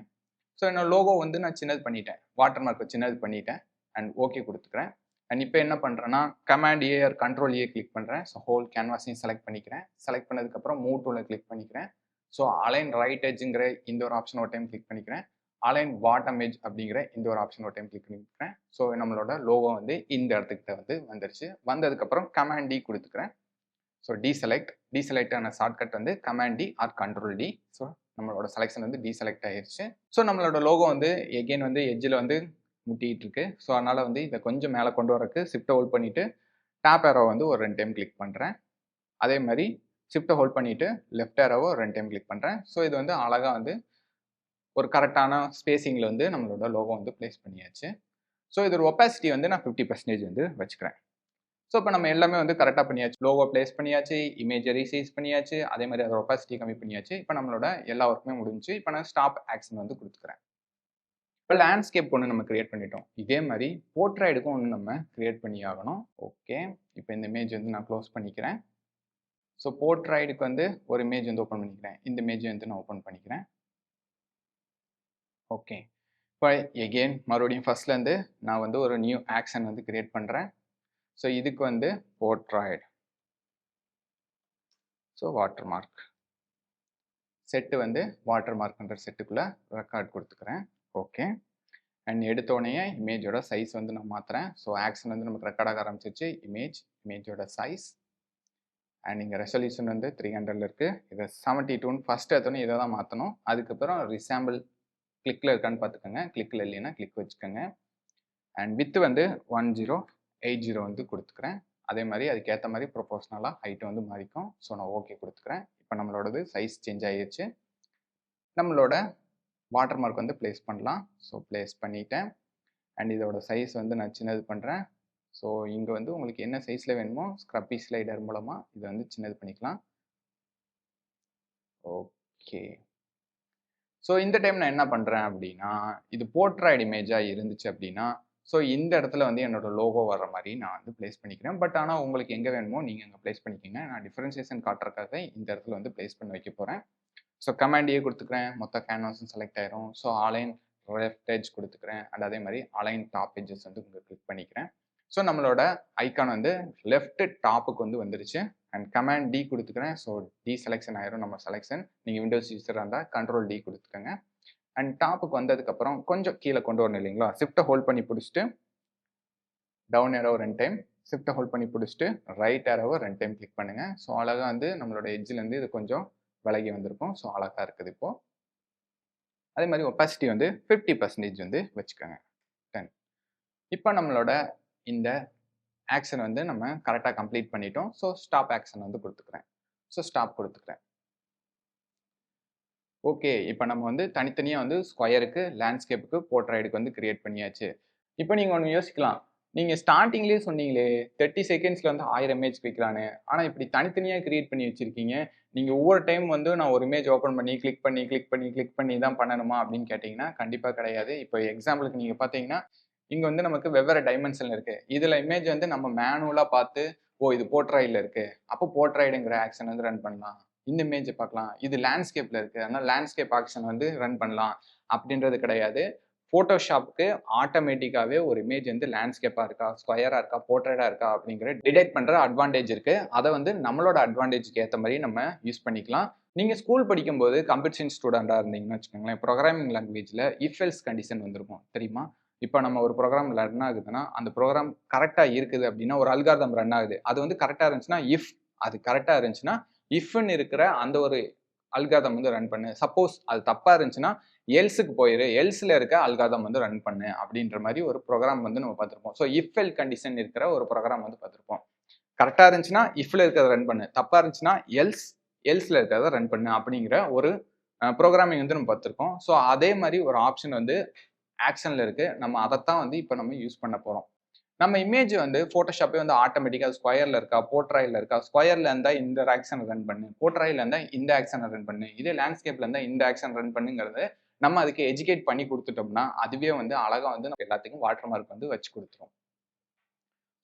ஸோ என்னோட லோகோ வந்து நான் சின்னது பண்ணிட்டேன். வாட்டர் மார்க்க சின்னது பண்ணிட்டேன். And okay குடுத்துக்கிறேன். அண்ட் இப்ப என்ன பண்றேன்னா, command A or control A click பண்றேன். ஸோ ஹோல் கேன்வாஸையும் செலக்ட் பண்ணிக்கிறேன். செலக்ட் பண்ணதுக்கப்புறம் மூவ் டூல கிளிக் பண்ணிக்கிறேன். ஸோ அலைன் ரைட் எட்ஜ்ங்கிற இந்த ஒரு ஆப்ஷன் ஒரு டைம் கிளிக் பண்ணிக்கிறேன். அலைன் பாட்டம் எட்ஜ் அப்படிங்கிற இந்த ஒரு ஆப்ஷன் ஒரு டைம் கிளிக் பண்ணிக்கிறேன். ஸோ நம்மளோட லோகோ வந்து இந்த இடத்துக்கிட்ட வந்து வந்துருச்சு. வந்ததுக்கப்புறம் கமாண்ட் டி குடுத்துக்கிறேன். ஸோ டீசெலக்டான ஷார்ட்கட் வந்து command D or control D. So நம்மளோட செலக்ஷன் வந்து டீசெலக்ட் ஆயிருச்சு. ஸோ நம்மளோட லோகோ வந்து எகைன் வந்து எட்ஜில் வந்து முட்டிட்டு இருக்கு. ஸோ அதனால வந்து இதை கொஞ்சம் மேலே கொண்டு வரக்கு ஷிஃப்ட்டை ஹோல்ட் பண்ணிட்டு டாப் ஏரோ வந்து ஒரு 2 டைம் கிளிக் பண்ணுறேன். அதே மாதிரி ஷிஃப்ட்டை ஹோல்ட் பண்ணிட்டு லெஃப்ட் ஏரோவை 2 டைம் கிளிக் பண்ணுறேன். ஸோ இது வந்து அழகாக வந்து ஒரு கரெக்டான ஸ்பேசிங்கில் வந்து நம்மளோட லோகோ வந்து பிளேஸ் பண்ணியாச்சு. ஸோ இதோட ஒப்பாசிட்டி வந்து நான் 50% வந்து வச்சுக்கிறேன். ஸோ இப்போ நம்ம எல்லாமே வந்து கரெக்டாக பண்ணியாச்சு. லோகோ பிளேஸ் பண்ணியாச்சு, இமேஜை ரீசைஸ் பண்ணியாச்சு, அதே மாதிரி அதோட ஒபாசிட்டி கம்மி பண்ணியாச்சு. இப்போ நம்மளோட எல்லா ஒர்க்குமே முடிஞ்சு. இப்போ நான் ஸ்டாப் ஆக்ஷன் வந்து கொடுத்துக்கிறேன். இப்போ லேண்ட்ஸ்கேப் ஒன்று நம்ம கிரியேட் பண்ணிட்டோம். இதே மாதிரி போர்ட்ரைடுக்கும் ஒன்று நம்ம கிரியேட் பண்ணி ஆகணும். ஓகே, இப்போ இந்த இமேஜ் வந்து நான் க்ளோஸ் பண்ணிக்கிறேன். ஸோ போர்ட்ரைடுக்கு வந்து ஒரு இமேஜ் வந்து ஓப்பன் பண்ணிக்கிறேன். இந்த இமேஜ் வந்து நான் ஓப்பன் பண்ணிக்கிறேன். ஓகே, இப்போ எகெயின் மறுபடியும் ஃபர்ஸ்ட்லேருந்து நான் வந்து ஒரு நியூ ஆக்ஷன் வந்து கிரியேட் பண்ணுறேன். ஸோ இதுக்கு வந்து portrait, so water mark set வந்து வாட்டர் மார்க்ன்ற செட்டுக்குள்ளே ரெக்கார்ட் கொடுத்துக்கிறேன். ஓகே, அண்ட் எடுத்தோடனே இமேஜோட சைஸ் வந்து நான் மாற்றுறேன். ஸோ ஆக்ஷன் வந்து நமக்கு ரெக்கார்ட் ஆக ஆரம்பிச்சிச்சு. இமேஜோட சைஸ் அண்ட் இங்கே ரெசல்யூஷன் வந்து 300 இருக்குது. இதை 72 ஃபஸ்ட் எடுத்தோன்னே இதை தான் மாற்றணும். அதுக்கப்புறம் ரிசாம்பிள் கிளிக்கில் இருக்கான்னு பார்த்துக்கோங்க. கிளிக்கில் இல்லைன்னா கிளிக் வச்சுக்கோங்க. அண்ட் வித்து வந்து 1080 வந்து கொடுத்துக்கிறேன். அதே மாதிரி அதுக்கேற்ற மாதிரி ப்ரொபோஷனலாக ஹைட்டு வந்து மாறிக்கும். ஸோ நான் ஓகே கொடுத்துக்கிறேன். இப்போ நம்மளோடது சைஸ் சேஞ்ச் ஆகிடுச்சு. நம்மளோட வாட்டர் மார்க் வந்து ப்ளேஸ் பண்ணலாம். ஸோ ப்ளேஸ் பண்ணிட்டேன். அண்ட் இதோட சைஸ் வந்து நான் சின்னது பண்ணுறேன். ஸோ இங்கே வந்து உங்களுக்கு என்ன சைஸில் வேணுமோ ஸ்க்ரப்பி ஸ்லைடர் மூலமாக இதை வந்து சின்னது பண்ணிக்கலாம். ஓகே, ஸோ இந்த டைம் நான் என்ன பண்ணுறேன் அப்படின்னா, இது போர்ட்ரைட் இமேஜாக இருந்துச்சு அப்படின்னா, ஸோ இந்த இடத்துல வந்து என்னோட லோகோ வர்ற மாதிரி நான் வந்து ப்ளேஸ் பண்ணிக்கிறேன். பட் ஆனால் உங்களுக்கு எங்கே வேணுமோ நீங்கள் அங்கே ப்ளேஸ் பண்ணிக்கோங்க. நான் டிஃப்ரென்சியேஷன் காட்டுறதுக்காக இந்த இடத்துல வந்து ப்ளேஸ் பண்ணி வைக்க போகிறேன். ஸோ கமாண்ட் ஏ கொடுத்துக்கிறேன். மொத்த கேன்வாஸும் செலக்ட் ஆயிரும். ஸோ அலைன் லெஃப்ட் எட்ஜ் கொடுத்துக்கிறேன். அண்ட் அதே மாதிரி அலைன் டாப் எட்ஜஸ் வந்து இங்கே கிளிக் பண்ணிக்கிறேன். ஸோ நம்மளோட ஐக்கான் வந்து லெஃப்ட் டாப்புக்கு வந்து வந்துருச்சு. அண்ட் கமாண்ட் டி கொடுத்துக்கிறேன். ஸோ டி செலெக்ஷன் ஆயிரும் நம்ம செலெக்ஷன். நீங்கள் விண்டோஸ் யூஸராக இருந்தால் கண்ட்ரோல் டி கொடுத்துக்கோங்க. அண்ட் டாப்புக்கு வந்ததுக்கப்புறம் கொஞ்சம் கீழே கொண்டு வரணும் இல்லைங்களா? ஷிஃப்ட்டை ஹோல்ட் பண்ணி பிடிச்சிட்டு டவுன் ஏரோவை 2 டைம், ஷிஃப்ட்டை ஹோல்ட் பண்ணி பிடிச்சிட்டு ரைட் ஏரோவை 2 டைம் கிளிக் பண்ணுங்கள். ஸோ அழகாக வந்து நம்மளோட எட்ஜிலேருந்து இது கொஞ்சம் விலகி வந்திருக்கும். ஸோ அழகாக இருக்குது இப்போது. அதே மாதிரி ஒப்பாசிட்டி வந்து 50% வந்து வச்சுக்கோங்க. 10. இப்போ நம்மளோட இந்த ஆக்ஷன் வந்து நம்ம கரெக்டாக கம்ப்ளீட் பண்ணிட்டோம். ஸோ ஸ்டாப் ஆக்ஷன் வந்து கொடுத்துக்கிறேன். ஸோ ஸ்டாப் கொடுத்துக்கிறேன். ஓகே, இப்போ நம்ம வந்து தனித்தனியாக வந்து ஸ்கொயருக்கு, லேண்ட்ஸ்கேப்புக்கு, போர்ட்ரைடுக்கு வந்து கிரியேட் பண்ணியாச்சு. இப்போ நீங்கள் ஒன்று யோசிக்கலாம். நீங்கள் ஸ்டார்டிங்லேயே சொன்னீங்களே 30 செகண்ட்ஸில் வந்து 1000 இமேஜ் வைக்கலான்னு. ஆனால் இப்படி தனித்தனியாக கிரியேட் பண்ணி வச்சுருக்கீங்க. நீங்கள் ஒவ்வொரு டைம் வந்து நான் ஒரு இமேஜ் ஓப்பன் பண்ணி கிளிக் பண்ணி தான் பண்ணணுமா அப்படின்னு கேட்டிங்கன்னா கண்டிப்பாக கிடையாது. இப்போ எக்ஸாம்பிளுக்கு நீங்கள் பார்த்தீங்கன்னா இங்கே வந்து நமக்கு வெவ்வேறு டைமென்ஷனில் இருக்குது. இதில் இமேஜ் வந்து நம்ம மேனுவலாக பார்த்து இது போர்ட்ரைடில் இருக்குது. அப்போ போர்ட்ரைடுங்கிற ஆக்ஷன் வந்து ரன் பண்ணலாம். இந்த இமேஜை பார்க்கலாம். இது லேண்ட்ஸ்கேப்பில் இருக்குது. அதனால் லேண்ட்ஸ்கேப் ஆக்ஷன் வந்து ரன் பண்ணலாம் அப்படின்றது கிடையாது. ஃபோட்டோஷாப்புக்கு ஆட்டோமேட்டிக்காகவே ஒரு இமேஜ் வந்து லேண்ட்ஸ்கேப்பாக இருக்கா, ஸ்கொயராக இருக்கா, போர்ட்ரைடாக இருக்கா அப்படிங்கிற டிடெக்ட் பண்ணுற அட்வான்டேஜ் இருக்குது. அதை வந்து நம்மளோட அட்வான்டேஜ்க்கு ஏற்ற மாதிரி நம்ம யூஸ் பண்ணிக்கலாம். நீங்கள் ஸ்கூல் படிக்கும்போது கம்ப்யூட்டர் சயின்ஸ் ஸ்டூடெண்ட்டாக இருந்தீங்கன்னு வச்சுக்கோங்களேன், ப்ரோக்ராமிங் லாங்குவேஜில் இஃப் எல்ஸ் கண்டிஷன் வந்திருக்கும் தெரியுமா? இப்போ நம்ம ஒரு ப்ரோக்ராம் ரன் ஆகுதுன்னா அந்த ப்ரோக்ராம் கரெக்டாக இருக்குது அப்படின்னா ஒரு அல்காரிதம் ரன் ஆகுது. அது வந்து கரெக்டாக இருந்துச்சுன்னா இஃப், அது கரெக்டாக இருந்துச்சுன்னா இஃப்னு இருக்கிற அந்த ஒரு அல்காரிதம் வந்து ரன் பண்ணு. சப்போஸ் அது தப்பாக இருந்துச்சுன்னா எல்ஸுக்கு போயிரு, எல்ஸில் இருக்க அல்காரிதம் வந்து ரன் பண்ணு அப்படின்ற மாதிரி ஒரு ப்ரோக்ராம் வந்து நம்ம பார்த்துருப்போம். ஸோ இஃப் எல் கண்டிஷன் இருக்கிற ஒரு ப்ரோக்ராம் வந்து பார்த்துருப்போம். கரெக்டாக இருந்துச்சுன்னா இஃப்ல இருக்கிறத ரன் பண்ணு, தப்பாக இருந்துச்சுன்னா எல்ஸில் இருக்கிறத ரன் பண்ணு அப்படிங்கிற ஒரு ப்ரோக்ராமிங் வந்து நம்ம பார்த்துருக்கோம். ஸோ அதே மாதிரி ஒரு ஆப்ஷன் வந்து ஆக்ஷனில் இருக்குது. நம்ம அதைத்தான் வந்து இப்போ நம்ம யூஸ் பண்ண போகிறோம். நம்ம இமேஜ் வந்து ஃபோட்டோஷாப்பே வந்து ஆட்டோமேட்டிக்காக ஸ்கொயரில் இருக்கா, போர்ட்ரைடில் இருக்கா, ஸ்கொயரில் இருந்தால் இந்த ஆக்ஷன் ரன் பண்ணு, போர்ட்ரைடில் இருந்தால் இந்த ஆக்ஷனை ரன் பண்ணு, இதே லேண்ட்ஸ்கேப்பில் இருந்தால் இந்த ஆக்ஷன் ரன் பண்ணுங்கிறது நம்ம அதுக்கு எஜுகேட் பண்ணி கொடுத்துட்டோம்னா அதுவே வந்து அழகாக வந்து நம்ம எல்லாத்துக்கும் வாட்டர் மார்க் வந்து வச்சு கொடுத்துரும்.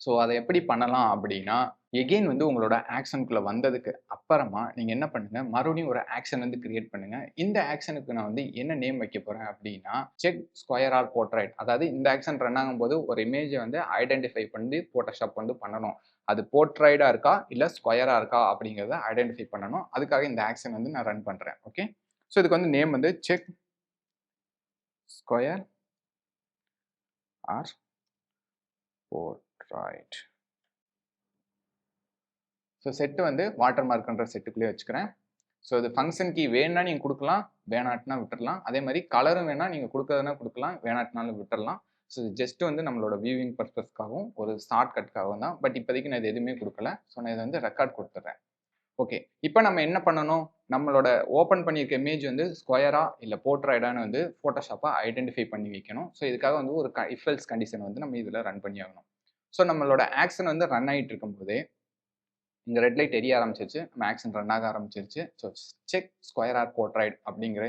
ஸோ அதை எப்படி பண்ணலாம் அப்படின்னா, எகெயின் வந்து உங்களோட ஆக்ஷனுக்குள்ளே வந்ததுக்கு அப்புறமா நீங்கள் என்ன பண்ணுங்க, மறுபடியும் ஒரு ஆக்ஷன் வந்து கிரியேட் பண்ணுங்க. இந்த ஆக்ஷனுக்கு நான் வந்து என்ன நேம் வைக்க போகிறேன் அப்படின்னா, செக் ஸ்கொயர் ஆர் போர்ட்ரைட். அதாவது இந்த ஆக்ஷன் ரன் ஆகும்போது ஒரு இமேஜை வந்து ஐடென்டிஃபை பண்ணி போட்டோஷாப் வந்து பண்ணணும். அது போர்ட்ரைடாக இருக்கா இல்லை ஸ்கொயராக இருக்கா அப்படிங்கிறத ஐடென்டிஃபை பண்ணணும். அதுக்காக இந்த ஆக்ஷன் வந்து நான் ரன் பண்ணுறேன். ஓகே, ஸோ இதுக்கு வந்து நேம் வந்து check square or portrait. So set வந்து வாட்டர் மார்க்ன்ற செட்டுக்குள்ளேயே வச்சுக்கிறேன். ஸோ இது ஃபங்க்ஷன் கீ வேணும்னா நீங்கள் கொடுக்கலாம், வேணாட்டினா விட்டுடலாம். அதே மாதிரி கலரும் வேணால் நீங்கள் கொடுக்கறதுனா கொடுக்கலாம், வேணாட்டினாலும் விட்டுடலாம். ஸோ ஜஸ்ட் வந்து நம்மளோட வியூவிங் பர்பஸ்க்காகவும் ஒரு ஷார்ட் கட்காகவும் தான். பட் இப்போதைக்கு நான் இது எதுவுமே கொடுக்கல. ஸோ நான் இதை வந்து ரெக்கார்ட் கொடுத்துட்றேன். ஓகே, இப்போ நம்ம என்ன பண்ணணும், நம்மளோட ஓப்பன் பண்ணியிருக்க இமேஜ் வந்து ஸ்கொயரா இல்லை போர்ட்ரைடான்னு வந்து ஃபோட்டோஷாப்பை ஐடென்டிஃபை பண்ணி வைக்கணும். ஸோ இதுக்காக வந்து ஒரு இஃப் எல்ஸ் கண்டிஷன் வந்து நம்ம இதில் ரன் பண்ணி ஆகணும். ஸோ நம்மளோட ஆக்ஷன் வந்து ரன் ஆகிட்டு இருக்கும்போதே இங்கே ரெட் லைட் எரிய ஆரம்பிச்சிருச்சு, நம்ம ஆக்ஷன் ரன் ஆக ஆரம்பிச்சிருச்சு. So check square or portrait அப்படிங்கிற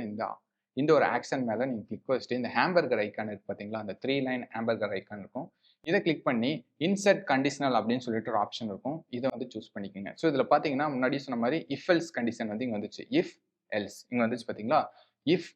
இந்த ஒரு ஆக்ஷன் மேலே நீங்கள் கிளிக் வச்சுட்டு இந்த ஹேம்பர்கர் ஐக்கான் இருக்குது பார்த்தீங்களா, அந்த 3 லைன் ஹேம்பர்கர் ஐக்கான் இருக்கும். இதை கிளிக் பண்ணி இன்செர்ட் கண்டிஷனல் அப்படின்னு சொல்லிட்டு ஒரு ஆப்ஷன் இருக்கும். இதை வந்து சூஸ் பண்ணிக்கோங்க. ஸோ இதில் பார்த்தீங்கன்னா முன்னாடி சொன்ன மாதிரி இஃப் எல்ஸ் கண்டிஷன் வந்து இங்கே வந்துச்சு. இஃப் எல்ஸ் இங்கே வந்துச்சு பார்த்தீங்களா, if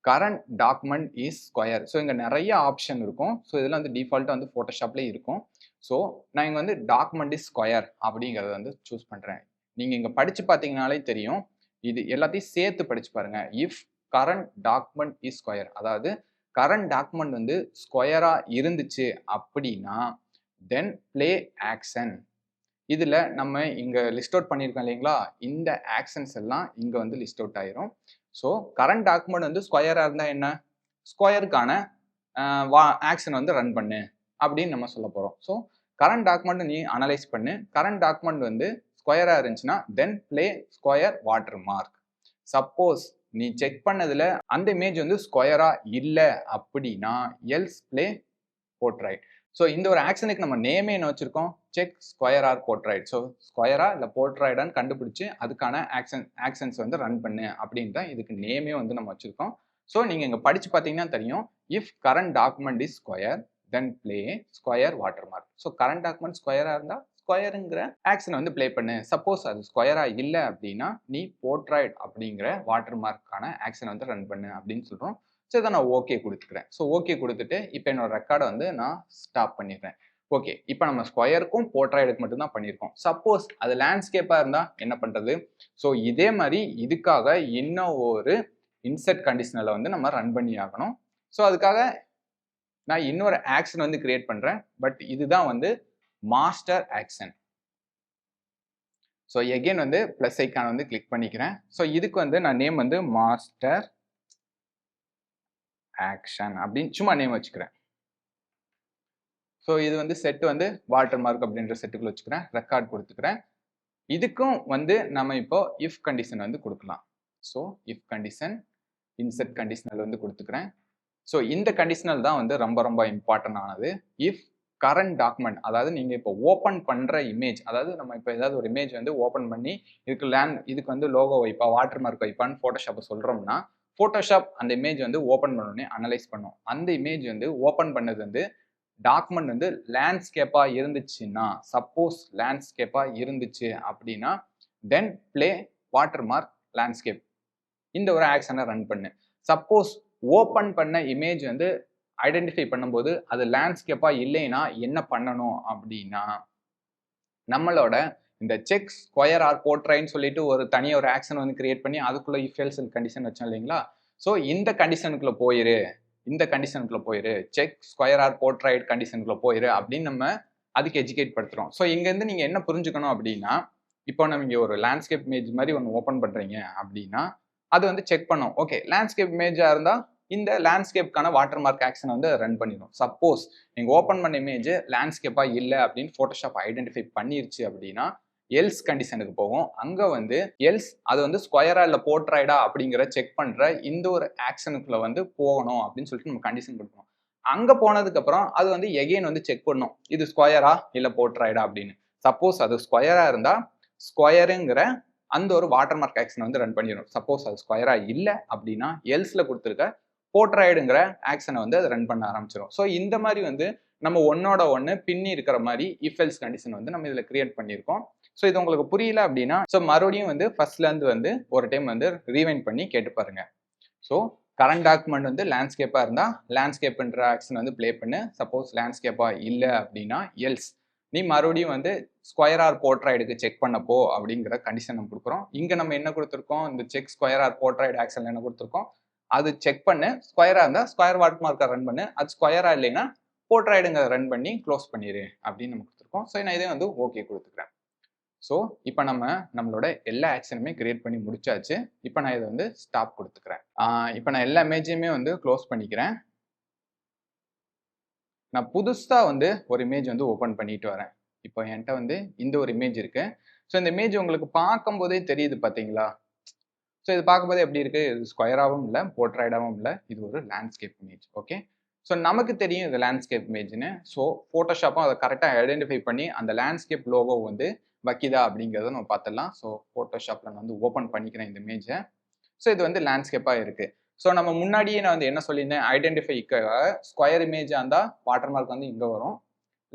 current document is square. So இங்கே நிறைய ஆப்ஷன் இருக்கும். ஸோ இதெல்லாம் வந்து டிஃபால்ட்டாக வந்து ஃபோட்டோஷாப்லேயே இருக்கும். ஸோ நான் இங்கே வந்து டாக்குமெண்ட் இஸ் ஸ்கொயர் அப்படிங்கிறத வந்து சூஸ் பண்ணுறேன். நீங்கள் இங்கே படித்து பார்த்தீங்கனாலே தெரியும். இது எல்லாத்தையும் சேர்த்து படித்து பாருங்க. If current document is square, அதாவது கரண்ட் டாக்குமெண்ட் வந்து ஸ்கொயராக இருந்துச்சு அப்படின்னா தென் பிளே ஆக்ஷன். இதில் நம்ம இங்கே லிஸ்ட் அவுட் பண்ணியிருக்கோம் இல்லைங்களா, இந்த ஆக்ஷன்ஸ் எல்லாம் இங்கே வந்து லிஸ்ட் அவுட் ஆயிரும். ஸோ கரண்ட் டாக்குமெண்ட் வந்து ஸ்கொயராக இருந்தால் என்ன, ஸ்கொயருக்கான ஆக்ஷன் வந்து ரன் பண்ணு அப்படின்னு நம்ம சொல்ல போகிறோம். ஸோ கரண்ட் டாக்குமெண்ட் நீ அனலைஸ் பண்ணு. கரண்ட் டாக்குமெண்ட் வந்து ஸ்கொயராக இருந்துச்சுன்னா தென் play square water mark. Suppose நீ செக் பண்ணதில் அந்த இமேஜ் வந்து ஸ்கொயராக இல்லை அப்படின்னா எல்ஸ் பிளே போர்ட்ரைட். ஸோ இந்த ஒரு ஆக்ஷனுக்கு நம்ம நேமே என்ன வச்சுருக்கோம், check square or portrait. So ஸ்கொயரா இல்லை போர்ட்ரைடான்னு கண்டுபிடிச்சி அதுக்கான ஆக்ஷன்ஸ் வந்து ரன் பண்ணு அப்படின்னு தான் இதுக்கு நேமே வந்து நம்ம வச்சுருக்கோம். ஸோ நீங்கள் இங்கே படித்து பார்த்தீங்கன்னா தெரியும். If current document is square then play square water mark. So current document ஸ்கொயராக இருந்தால் ஸ்கொயருங்கிற ஆக்ஷனை வந்து பிளே பண்ணு. சப்போஸ் அது ஸ்கொயராக இல்லை அப்படின்னா நீ போர்ட்ரைட் அப்படிங்கிற வாட்டர் மார்க்கான ஆக்ஷனை வந்து ரன் பண்ணு அப்படின்னு சொல்கிறோம். ஸோ இதை நான் ஓகே கொடுத்துக்கிறேன். ஸோ ஓகே கொடுத்துட்டு இப்போ என்னோட ரெக்கார்டை வந்து நான் ஸ்டாப் பண்ணிடுறேன். ஓகே, இப்போ நம்ம ஸ்கொயருக்கும் போர்ட்ரைடுக்கு மட்டும்தான் பண்ணியிருக்கோம். சப்போஸ் அது லேண்ட்ஸ்கேப்பாக இருந்தால் என்ன பண்ணுறது? ஸோ இதே மாதிரி இதுக்காக இன்னும் ஒரு இன்செர்ட் கண்டிஷனலை வந்து நம்ம ரன் பண்ணி ஆகணும். ஸோ அதுக்காக நான் இன்னொரு ஆக்ஷன் வந்து கிரியேட் பண்ணுறேன். பட் இதுதான் வந்து மாஸ்டர் ஆக்ஷன். ஸோ எகெயின் வந்து ப்ளஸ் ஐக்கான் வந்து கிளிக் பண்ணிக்கிறேன். ஸோ இதுக்கு வந்து நான் நேம் வந்து மாஸ்டர் ஆக்ஷன் அப்படின்னு சும்மா நேம் வச்சுக்கிறேன். ஸோ இது வந்து செட் வந்து வாட்டர் மார்க் அப்படின்ற செட்டுக்குள்ள வச்சுக்கிறேன். ரெக்கார்ட் கொடுத்துக்கிறேன். இதுக்கும் வந்து நம்ம இப்போ இஃப் கண்டிஷன் வந்து கொடுக்கலாம். So if condition insert conditional வந்து கொடுத்துக்கிறேன். ஸோ இந்த கண்டிஷனல் தான் வந்து ரொம்ப ரொம்ப இம்பார்ட்டன்ட் ஆனது. இஃப் கரண்ட் டாக்குமெண்ட், அதாவது நீங்கள் இப்போ ஓப்பன் பண்ணுற இமேஜ், அதாவது நம்ம இப்போ ஏதாவது ஒரு இமேஜ் வந்து ஓப்பன் பண்ணி இதுக்கு வந்து லோகோ வைப்பா வாட்டர் மார்க் வைப்பான்னு ஃபோட்டோஷாப்பை சொல்கிறோம்னா ஃபோட்டோஷாப் அந்த இமேஜ் வந்து ஓப்பன் பண்ணோடனே அனலைஸ் பண்ணும். அந்த இமேஜ் வந்து ஓப்பன் பண்ணது வந்து டாக்குமெண்ட் வந்து லேண்ட்ஸ்கேப்பாக இருந்துச்சுன்னா, சப்போஸ் லேண்ட்ஸ்கேப்பாக இருந்துச்சு அப்படின்னா தென் பிளே வாட்டர் மார்க் லேண்ட்ஸ்கேப் இந்த ஒரு ஆக்ஷனை ரன் பண்ணு. சப்போஸ் ஓப்பன் பண்ண இமேஜ் வந்து ஐடென்டிஃபை பண்ணும்போது அது லேண்ட்ஸ்கேப்பாக இல்லைன்னா என்ன பண்ணணும் அப்படின்னா, நம்மளோட இந்த செக் ஸ்கொயர் ஆர் போர்ட்ரைட்னு சொல்லிட்டு ஒரு தனியாக ஒரு ஆக்ஷன் வந்து கிரியேட் பண்ணி அதுக்குள்ள இஃப் எல்ஸ் கண்டிஷன் வச்சோம் இல்லைங்களா. ஸோ இந்த கண்டிஷனுக்குள்ள போயிரு, செக் ஸ்கொயர் ஆர் போர்ட்ரைட் கண்டிஷனுக்குள்ள போயிரு அப்படின்னு நம்ம அதுக்கு எஜுகேட் படுத்துறோம். ஸோ இங்கேருந்து நீங்கள் என்ன புரிஞ்சுக்கணும் அப்படின்னா, இப்போ நம்ம இங்கே ஒரு லேண்ட்ஸ்கேப் இமேஜ் மாதிரி ஒன்று ஓப்பன் பண்ணுறீங்க அப்படின்னா அது வந்து செக் பண்ணும். ஓகே, லேண்ட்ஸ்கேப் இமேஜாக இருந்தால் இந்த லேண்ட்ஸ்கேப்கான வாட்டர் மார்க் ஆக்ஷன் வந்து ரன் பண்ணிடும். சப்போஸ் நீங்கள் ஓப்பன் பண்ண இமேஜ் லேண்ட்ஸ்கேப்பாக இல்லை அப்படின்னு ஃபோட்டோஷாப் ஐடென்டிஃபை பண்ணிருச்சு அப்படின்னா எல்ஸ் கண்டிஷனுக்கு போகும். அங்கே வந்து எல்ஸ் அது வந்து ஸ்கொயரா இல்லை போர்ட்ரைடா அப்படிங்கிற செக் பண்ணுற இந்த ஒரு ஆக்ஷனுக்குள்ள வந்து போகணும் அப்படின்னு சொல்லிட்டு நம்ம கண்டிஷன் கொடுக்கணும். அங்கே போனதுக்கப்புறம் அது வந்து எகெயின் வந்து செக் பண்ணும் இது ஸ்கொயரா இல்லை போர்ட்ரைடா அப்படின்னு. சப்போஸ் அது ஸ்கொயரா இருந்தால் ஸ்கொயருங்கிற அந்த ஒரு வாட்டர் மார்க் ஆக்ஷன் வந்து ரன் பண்ணிடும். சப்போஸ் அது ஸ்கொயரா இல்லை அப்படின்னா எல்ஸில் கொடுத்துருக்க போர்ட்ரைடுங்கிற ஆக்ஷனை வந்து அது ரன் பண்ண ஆரம்பிச்சிடும். ஸோ இந்த மாதிரி வந்து நம்ம ஒன்னோட ஒன்று பின்னி இருக்கிற மாதிரி இஃப் எல்ஸ் கண்டிஷன் வந்து நம்ம இதில் கிரியேட் பண்ணியிருக்கோம். ஸோ இது உங்களுக்கு புரியல அப்படின்னா ஸோ மறுபடியும் வந்து ஃபர்ஸ்ட்லேருந்து வந்து ஒரு டைம் வந்து ரீவைண்ட் பண்ணி கேட்டு பாருங்க. ஸோ கரண்ட் டாக்குமெண்ட் வந்து லேண்ட்ஸ்கேப்பாக இருந்தால் லேண்ட்ஸ்கேப்ன்ற ஆக்ஷன் வந்து ப்ளே பண்ணு. சப்போஸ் லேண்ட்ஸ்கேப்பாக இல்லை அப்படின்னா எல்ஸ் நீ மறுபடியும் வந்து ஸ்கொயர் ஆர் போர்ட்ரைடுக்கு செக் பண்ணப்போ அப்படிங்கிற கண்டிஷன் நம்ம கொடுக்குறோம். இங்கே நம்ம என்ன கொடுத்துருக்கோம், இந்த check square or portrait action என்ன கொடுத்துருக்கோம், அது செக் பண்ணு. ஸ்கொயராக இருந்தால் ஸ்கொயர் வாட்டர் மார்க்கை ரன் பண்ணு, அது ஸ்கொயராக இல்லைன்னா போர்ட்ரைடுங்க ரன் பண்ணி க்ளோஸ் பண்ணிடு அப்படின்னு நம்ம கொடுத்துருக்கோம். ஸோ நான் இதே வந்து ஓகே கொடுத்துக்கிறேன். ஸோ இப்போ நம்மளோட எல்லா ஆக்ஷனுமே கிரியேட் பண்ணி முடிச்சாச்சு. இப்போ நான் இதை வந்து ஸ்டாப் கொடுத்துக்கிறேன். இப்போ நான் எல்லா இமேஜையுமே வந்து க்ளோஸ் பண்ணிக்கிறேன். நான் புதுசாக வந்து ஒரு இமேஜ் வந்து ஓப்பன் பண்ணிட்டு வரேன். இப்போ என்கிட்ட வந்து இந்த ஒரு இமேஜ் இருக்கு. ஸோ இந்த இமேஜ் உங்களுக்கு பார்க்கும்போதே தெரியுது பார்த்தீங்களா. ஸோ இது பார்க்கும்போது எப்படி இருக்கு, இது ஸ்கொயராகவும் இல்லை போர்ட்ரைடாகவும் இல்லை, இது ஒரு லேண்ட்ஸ்கேப் இமேஜ். ஓகே, ஸோ நமக்கு தெரியும் இது லேண்ட்ஸ்கேப் இமேஜ்னு. ஸோ ஃபோட்டோஷாப்பும் அதை கரெக்டாக ஐடென்டிஃபை பண்ணி அந்த லேண்ட்ஸ்கேப் லோகோ வந்து வைக்கிதா அப்படிங்கிறத நம்ம பார்த்துடலாம். ஸோ ஃபோட்டோஷாப்பில் நான் வந்து ஓப்பன் பண்ணிக்கிறேன் இந்த இமேஜை. ஸோ இது வந்து லேண்ட்ஸ்கேப்பாக இருக்குது. ஸோ நம்ம முன்னாடியே நான் வந்து என்ன சொல்லியிருந்தேன், ஐடென்டிஃபைக்காக ஸ்கொயர் இமேஜாக இருந்தால் வாட்டர் மார்க் வந்து இங்கே வரும்,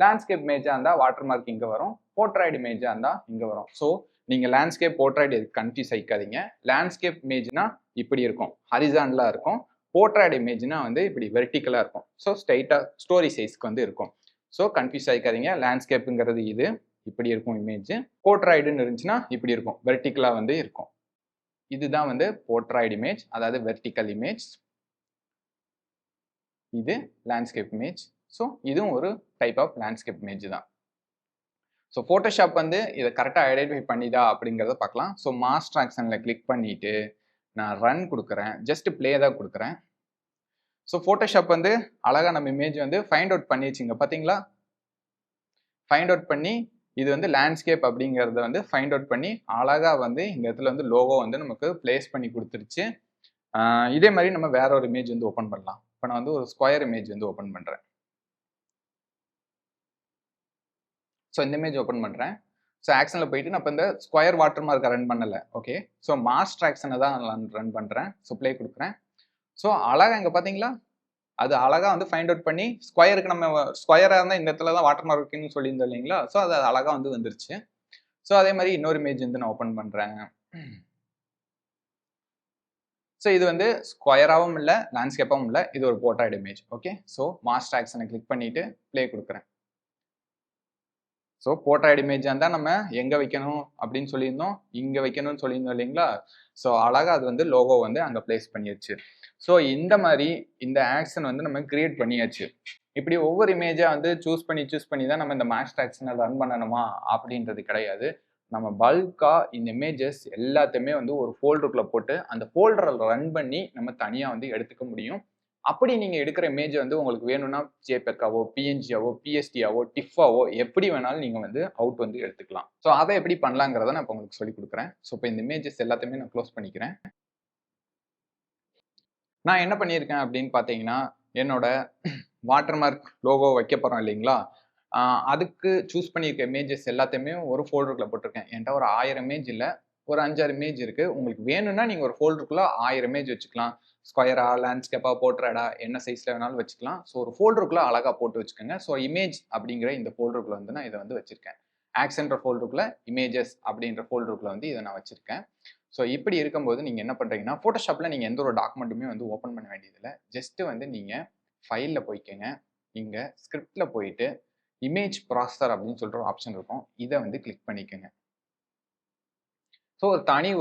லேண்ட்ஸ்கேப் இமேஜாக இருந்தால் வாட்டர் மார்க் இங்கே வரும், போர்ட்ரைட் இமேஜாக இருந்தால் இங்கே வரும். ஸோ நீங்கள் லேண்ட்ஸ்கேப் போர்ட்ரைட் கன்ஃபியூஸ் ஆகிக்காதீங்க. லேண்ட்ஸ்கேப் இமேஜ்னா இப்படி இருக்கும், ஹரிசாண்டலாக இருக்கும். போர்ட்ரைட் இமேஜ்னா வந்து இப்படி வெர்டிக்கலாக இருக்கும். ஸோ ஸ்ட்ரைட்டாக ஸ்டோரி சைஸ்க்கு வந்து இருக்கும். So confuse ஆகிக்காதீங்க. லேண்ட்ஸ்கேப்புங்கிறது இது இப்படி இருக்கும் இமேஜ். போர்ட்ரைடுன்னு இருந்துச்சுன்னா இப்படி இருக்கும், வெர்டிக்கலாக வந்து இருக்கும். இதுதான் வந்து போர்ட்ரைட் இமேஜ், அதாவது வெர்டிக்கல் இமேஜ். இது லேண்ட்ஸ்கேப் இமேஜ். ஸோ இதுவும் ஒரு டைப் ஆஃப் லேண்ட்ஸ்கேப் இமேஜ் தான். ஸோ ஃபோட்டோஷாப் வந்து இதை கரெக்டாக ஐடென்டிஃபை பண்ணிதா அப்படிங்கிறத பார்க்கலாம். ஸோ மாஸ்டர் ஆக்ஷனில் கிளிக் பண்ணிட்டு நான் ரன் கொடுக்குறேன், ஜஸ்ட் பிளே தான் கொடுக்குறேன். ஸோ ஃபோட்டோஷாப் வந்து அழகாக நம்ம இமேஜ் வந்து ஃபைண்ட் அவுட் பண்ணி வச்சுங்க பார்த்தீங்களா. ஃபைண்ட் அவுட் பண்ணி இது வந்து லேண்ட்ஸ்கேப் அப்படிங்கிறத வந்து ஃபைண்ட் அவுட் பண்ணி அழகாக வந்து இந்த இடத்துல வந்து லோகோ வந்து நமக்கு பிளேஸ் பண்ணி கொடுத்துருச்சு. இதே மாதிரி நம்ம வேற ஒரு இமேஜ் வந்து ஓப்பன் பண்ணலாம். இப்போ நான் வந்து ஒரு ஸ்கொயர் இமேஜ் வந்து ஓப்பன் பண்ணுறேன். ஸோ இந்த இமேஜ் ஓப்பன் பண்ணுறேன். ஸோ ஆக்ஷனில் போயிட்டு நான் இப்போ இந்த ஸ்கொயர் வாட்டர் மார்க்கை ரன் பண்ணலை. ஓகே, ஸோ மாஸ்டர் ஆக்ஷனை தான் நான் ரன் பண்ணுறேன். ஸோ ப்ளே கொடுக்குறேன். ஸோ அழகாக இங்கே பார்த்தீங்களா, அது அழகாக வந்து ஃபைண்ட் அவுட் பண்ணி ஸ்கொயருக்கு நம்ம ஸ்கொயராக இருந்தால் இந்த இடத்துல தான் வாட்டர் மார்க் இருக்குன்னு சொல்லியிருந்தோம் இல்லைங்களா. ஸோ அது அழகாக வந்து வந்துருச்சு. ஸோ அதே மாதிரி இன்னொரு இமேஜ் வந்து நான் ஓப்பன் பண்ணுறேன். ஸோ இது வந்து ஸ்கொயராகவும் இல்லை, லேண்ட்ஸ்கேப்பாகவும் இல்லை, இது ஒரு portrait image. Okay, so master ஆக்ஷனை கிளிக் பண்ணிட்டு ப்ளே கொடுக்குறேன். ஸோ போர்ட்ரைட் இமேஜாக இருந்தால் நம்ம எங்கே வைக்கணும் அப்படின்னு சொல்லியிருந்தோம், இங்கே வைக்கணும்னு சொல்லியிருந்தோம் இல்லைங்களா. ஸோ அழகாக அது வந்து லோகோ வந்து அங்கே பிளேஸ் பண்ணியாச்சு. ஸோ இந்த மாதிரி இந்த ஆக்ஷன் வந்து நம்ம கிரியேட் பண்ணியாச்சு. இப்படி ஒவ்வொரு இமேஜாக வந்து சூஸ் பண்ணி தான் நம்ம இந்த மாஸ்டர் ஆக்ஷனை ரன் பண்ணணுமா அப்படின்றது கிடையாது. நம்ம பல்காக இந்த இமேஜஸ் எல்லாத்தையுமே வந்து ஒரு ஃபோல்டருக்குள்ளே போட்டு அந்த ஃபோல்டரில் ரன் பண்ணி நம்ம தனியாக வந்து எடுத்துக்க முடியும். அப்படி நீங்கள் எடுக்கிற இமேஜ் வந்து உங்களுக்கு வேணும்னா ஜேபெக்காவோ, பிஎன்ஜியாவோ, பிஎஸ்டியாவோ, டிஃபாவோ எப்படி வேணாலும் நீங்கள் வந்து அவுட் வந்து எடுத்துக்கலாம். ஸோ அதை எப்படி பண்ணலாங்கிறத நான் இப்போ உங்களுக்கு சொல்லி கொடுக்குறேன். ஸோ இப்போ இந்த இமேஜஸ் எல்லாத்தையுமே நான் க்ளோஸ் பண்ணிக்கிறேன். நான் என்ன பண்ணியிருக்கேன் அப்படின்னு பார்த்தீங்கன்னா, என்னோட வாட்டர் மார்க் லோகோ வைக்க போகிறோம் இல்லைங்களா, அதுக்கு சூஸ் பண்ணியிருக்க இமேஜஸ் எல்லாத்தையுமே ஒரு ஃபோல்டருக்குள்ளே போட்டிருக்கேன். என்கிட்ட ஒரு 1000 இமேஜ் இல்லை, ஒரு 5-6 இமேஜ் இருக்குது. உங்களுக்கு வேணும்னா நீங்கள் ஒரு ஃபோல்டருக்குள்ளே 1000 இமேஜ் வச்சுக்கலாம். ஸ்கொயரா, லேண்ட்ஸ்கேப்பா, போர்ட்ரைடா, என்ன சைஸில் வேணாலும் வச்சுக்கலாம். ஸோ ஒரு ஃபோல்டருக்குள்ளே அழகாக போட்டு வச்சுக்கோங்க. ஸோ இமேஜ் அப்படிங்கிற இந்த ஃபோல்டருக்குள்ளே வந்து நான் இதை வந்து வச்சுருக்கேன். ஆக்ஷன்ற ஃபோல்டருக்குள்ளே இமேஜஸ் அப்படின்ற ஃபோல்டருக்குள்ளே வந்து இதை நான் வச்சுருக்கேன். ஸோ இப்படி இருக்கும்போது நீங்கள் என்ன பண்ணுறீங்கன்னா, ஃபோட்டோஷாப்பில் நீங்கள் எந்த ஒரு டாக்குமெண்ட்டுமே வந்து ஓப்பன் பண்ண வேண்டியதில்லை. ஜஸ்ட்டு வந்து நீங்கள் ஃபைலில் போய்க்கங்க. இங்கே ஸ்கிரிப்டில் போயிட்டு இமேஜ் ப்ராசஸர் அப்படின்னு சொல்கிற ஒரு ஆப்ஷன் இருக்கும். இதை வந்து கிளிக் பண்ணிக்கோங்க. ஸோ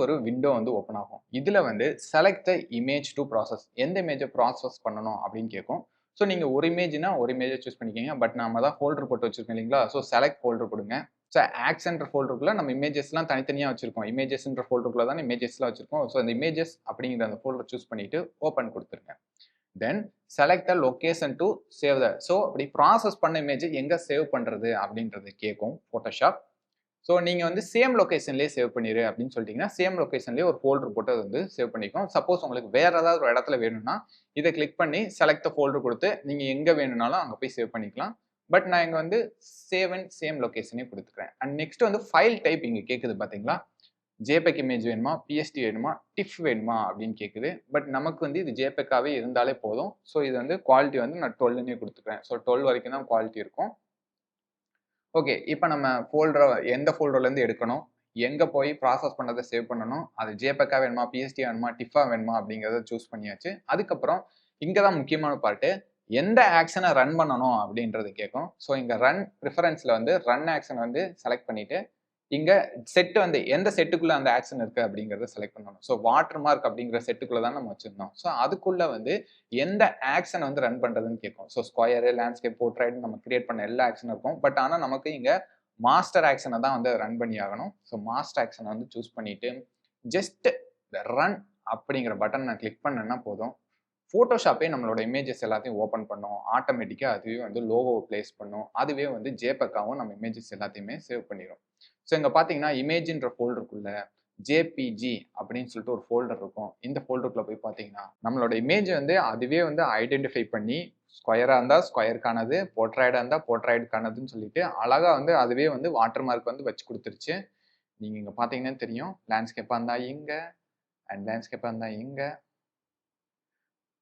ஒரு விண்டோ வந்து ஓப்பன் ஆகும். இதில் வந்து select the image to process, எந்த இமேஜை ப்ராசஸ் பண்ணணும் அப்படின்னு கேட்கும். ஸோ நீங்கள் ஒரு இமேஜ்னா ஒரு இமேஜை சூஸ் பண்ணிக்கோங்க. பட் நம்ம தான் ஃபோல்டர் போட்டு வச்சிருக்கோம் இல்லைங்களா. ஸோ செலக்ட் ஃபோல்டர் கொடுங்க. ஸோ ஆக்ஷன்ற ஃபோல்டருக்குள்ள நம்ம இமேஜஸ்லாம் தனித்தனியாக வச்சிருக்கோம். இமேஜஸ்ன்ற ஃபோல்டருக்குள்ள தான் இமேஜஸ்லாம் வச்சிருக்கோம். ஸோ அந்த இமேஜஸ் அப்படிங்கிற அந்த ஃபோல்டர் சூஸ் பண்ணிட்டு ஓப்பன் கொடுத்துருங்க. தென் select the location to save the. So அப்படி ப்ராசஸ் பண்ண இமேஜ் எங்கே சேவ் பண்ணுறது அப்படின்றது கேட்கும் ஃபோட்டோஷாப். ஸோ நீங்கள் வந்து சேம் லொகேஷன்லேயே சேவ் பண்ணிடு அப்படின்னு சொல்லிட்டீங்கன்னா சேம் லொகேஷன்லேயே ஒரு ஃபோல்டர் போட்டு அது வந்து சேவ் பண்ணிக்கும். சப்போஸ் உங்களுக்கு வேற ஏதாவது ஒரு இடத்துல வேணும்னா இதை கிளிக் பண்ணி செலக்ட் த ஃபோல்டர் கொடுத்து நீங்கள் எங்கே வேணும்னாலும் அங்கே போய் சேவ் பண்ணிக்கலாம். பட் நான் இங்கே வந்து சேவ் அண்ட் சேம் லொகேஷனே கொடுத்துக்கிறேன். அண்ட் நெக்ஸ்ட் வந்து ஃபைல் டைப் இங்கே கேட்குது பார்த்தீங்களா. ஜேபெக் இமேஜ் வேணுமா, பிஎஸ்டி வேணுமா, டிஃப் வேணுமா அப்படின்னு கேட்குது. பட் நமக்கு வந்து இது ஜேபெக்காவே இருந்தாலே போதும். ஸோ இது வந்து குவாலிட்டி வந்து நான் 12னே கொடுத்துக்கிறேன். ஸோ 12 வரைக்கும் தான் குவாலிட்டி இருக்கும். ஓகே, இப்போ நம்ம ஃபோல்டரை எந்த ஃபோல்டர்லேருந்து எடுக்கணும், எங்கே போய் ப்ராசஸ் பண்ணதை சேவ் பண்ணணும், அது ஜேபெக்கா வேணுமா, பிஎஸ்டி வேணுமா, டிஃபா வேணுமா அப்படிங்கிறத சூஸ் பண்ணியாச்சு. அதுக்கப்புறம் இங்கே தான் முக்கியமான பார்ட்டு, எந்த ஆக்ஷனை ரன் பண்ணணும் அப்படின்றது கேட்கும். ஸோ இங்கே ரன் ப்ரிஃபரன்ஸில் வந்து ரன் ஆக்ஷன் வந்து செலக்ட் பண்ணிவிட்டு இங்கே செட்டு வந்து எந்த செட்டுக்குள்ளே அந்த ஆக்ஷன் இருக்குது அப்படிங்கிறத செலக்ட் பண்ணணும். ஸோ வாட்டர் மார்க் அப்படிங்கிற செட்டுக்குள்ளே தான் நம்ம வச்சுருந்தோம். ஸோ அதுக்குள்ளே வந்து எந்த ஆக்ஷன் வந்து ரன் பண்ணுறதுன்னு கேட்கும். ஸோ ஸ்கொயரு, லேண்ட்ஸ்கேப், போர்ட்ரைட் நம்ம கிரியேட் பண்ண எல்லா ஆக்ஷனும் இருக்கும். பட் ஆனால் நமக்கு இங்கே மாஸ்டர் ஆக்ஷனை தான் வந்து ரன் பண்ணி ஆகணும். ஸோ மாஸ்டர் ஆக்ஷனை வந்து சூஸ் பண்ணிவிட்டு ஜஸ்ட் ரன் அப்படிங்கிற பட்டன் நான் கிளிக் பண்ணேன்னா போதும், ஃபோட்டோஷாப்பே நம்மளோட இமேஜஸ் எல்லாத்தையும் ஓப்பன் பண்ணும். ஆட்டோமேட்டிக்காக அதுவே வந்து லோகோவை பிளேஸ் பண்ணும். அதுவே வந்து ஜேபெக்காவும் நம்ம இமேஜஸ் எல்லாத்தையுமே சேவ் பண்ணிடும். ஸோ இங்கே பார்த்தீங்கன்னா இமேஜின்ற ஃபோல்டருக்குள்ள ஜேபிஜி அப்படின்னு சொல்லிட்டு ஒரு ஃபோல்டர் இருக்கும். இந்த ஃபோல்டருக்குள்ள போய் பார்த்தீங்கன்னா, நம்மளோட இமேஜ் வந்து அதுவே வந்து ஐடென்டிஃபை பண்ணி ஸ்கொயரா இருந்தா ஸ்கொயருக்கானது, போர்ட்ராய்டா இருந்தா போர்ட்ராய்டுக்கானதுன்னு சொல்லிட்டு அழகா வந்து அதுவே வந்து வாட்டர் மார்க் வந்து வச்சு குடுத்துருச்சு. நீங்க இங்க பார்த்தீங்கன்னா தெரியும். லேண்ட்ஸ்கேப்பா இருந்தா இங்க, அண்ட் லேண்ட்ஸ்கேப்பா இருந்தா இங்க,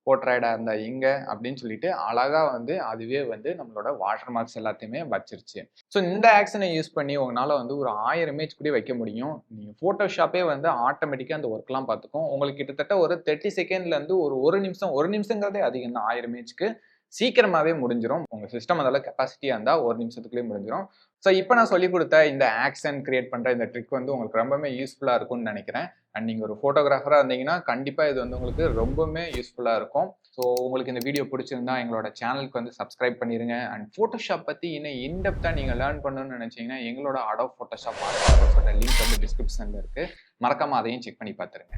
போர்ட்ராய்டா இருந்தா இங்க அப்படின்னு சொல்லிட்டு அழகா வந்து அதுவே வந்து நம்மளோட வாட்டர் மார்க்ஸ் எல்லாத்தையுமே வச்சிருச்சு. ஸோ இந்த ஆக்ஷனை யூஸ் பண்ணி உங்களால வந்து ஒரு 1000 இமேஜ் கூட வைக்க முடியும். நீங்க ஃபோட்டோஷாப்பே வந்து ஆட்டோமேட்டிக்கா அந்த ஒர்க்லாம் பார்த்துக்கும். உங்களுக்கு கிட்டத்தட்ட ஒரு 30 செகண்ட்ல இருந்து ஒரு 1 நிமிஷம் 1 நிமிஷங்கிறதே அதிகம் தான் 1000 இமேஜ்க்கு. சீக்கிரமாவே முடிஞ்சிரும். உங்க சிஸ்டம் அதெல்லாம் கெப்பாசிட்டியா இருந்தா 1 நிமிஷத்துக்குள்ளயே முடிஞ்சிரும். ஸோ இப்ப நான் சொல்லிக் குடுத்த இந்த ஆக்ஷன் கிரியேட் பண்ற இந்த ட்ரிக் வந்து உங்களுக்கு ரொம்பவுமே யூஸ்ஃபுல்லா இருக்கும்னு நெனைக்கிறேன். அண்ட் நீங்க ஒரு ஃபோட்டோகிராஃபரா இருந்தீங்கன்னா, கண்டிப்பா இது வந்து உங்களுக்கு ரொம்பவுமே யூஸ்ஃபுல்லா இருக்கும். ஸோ உங்களுக்கு இந்த வீடியோ பிடிச்சிருந்தா எங்களோட சேனலுக்கு வந்து சப்ஸ்கிரைப் பண்ணிருங்க. அண்ட் ஃபோட்டோஷாப் பத்தி இன்னும் இன்டெப்த்தா நீங்க லேர்ன் பண்ணணும்னு நெனைச்சீங்கன்னா, எங்களோட அடோப் ஃபோட்டோஷாப் லிங்க் வந்து டிஸ்கிரிப்ஷன்ல இருக்கு. மறக்காம அதையும் செக் பண்ணி பார்த்துருங்க.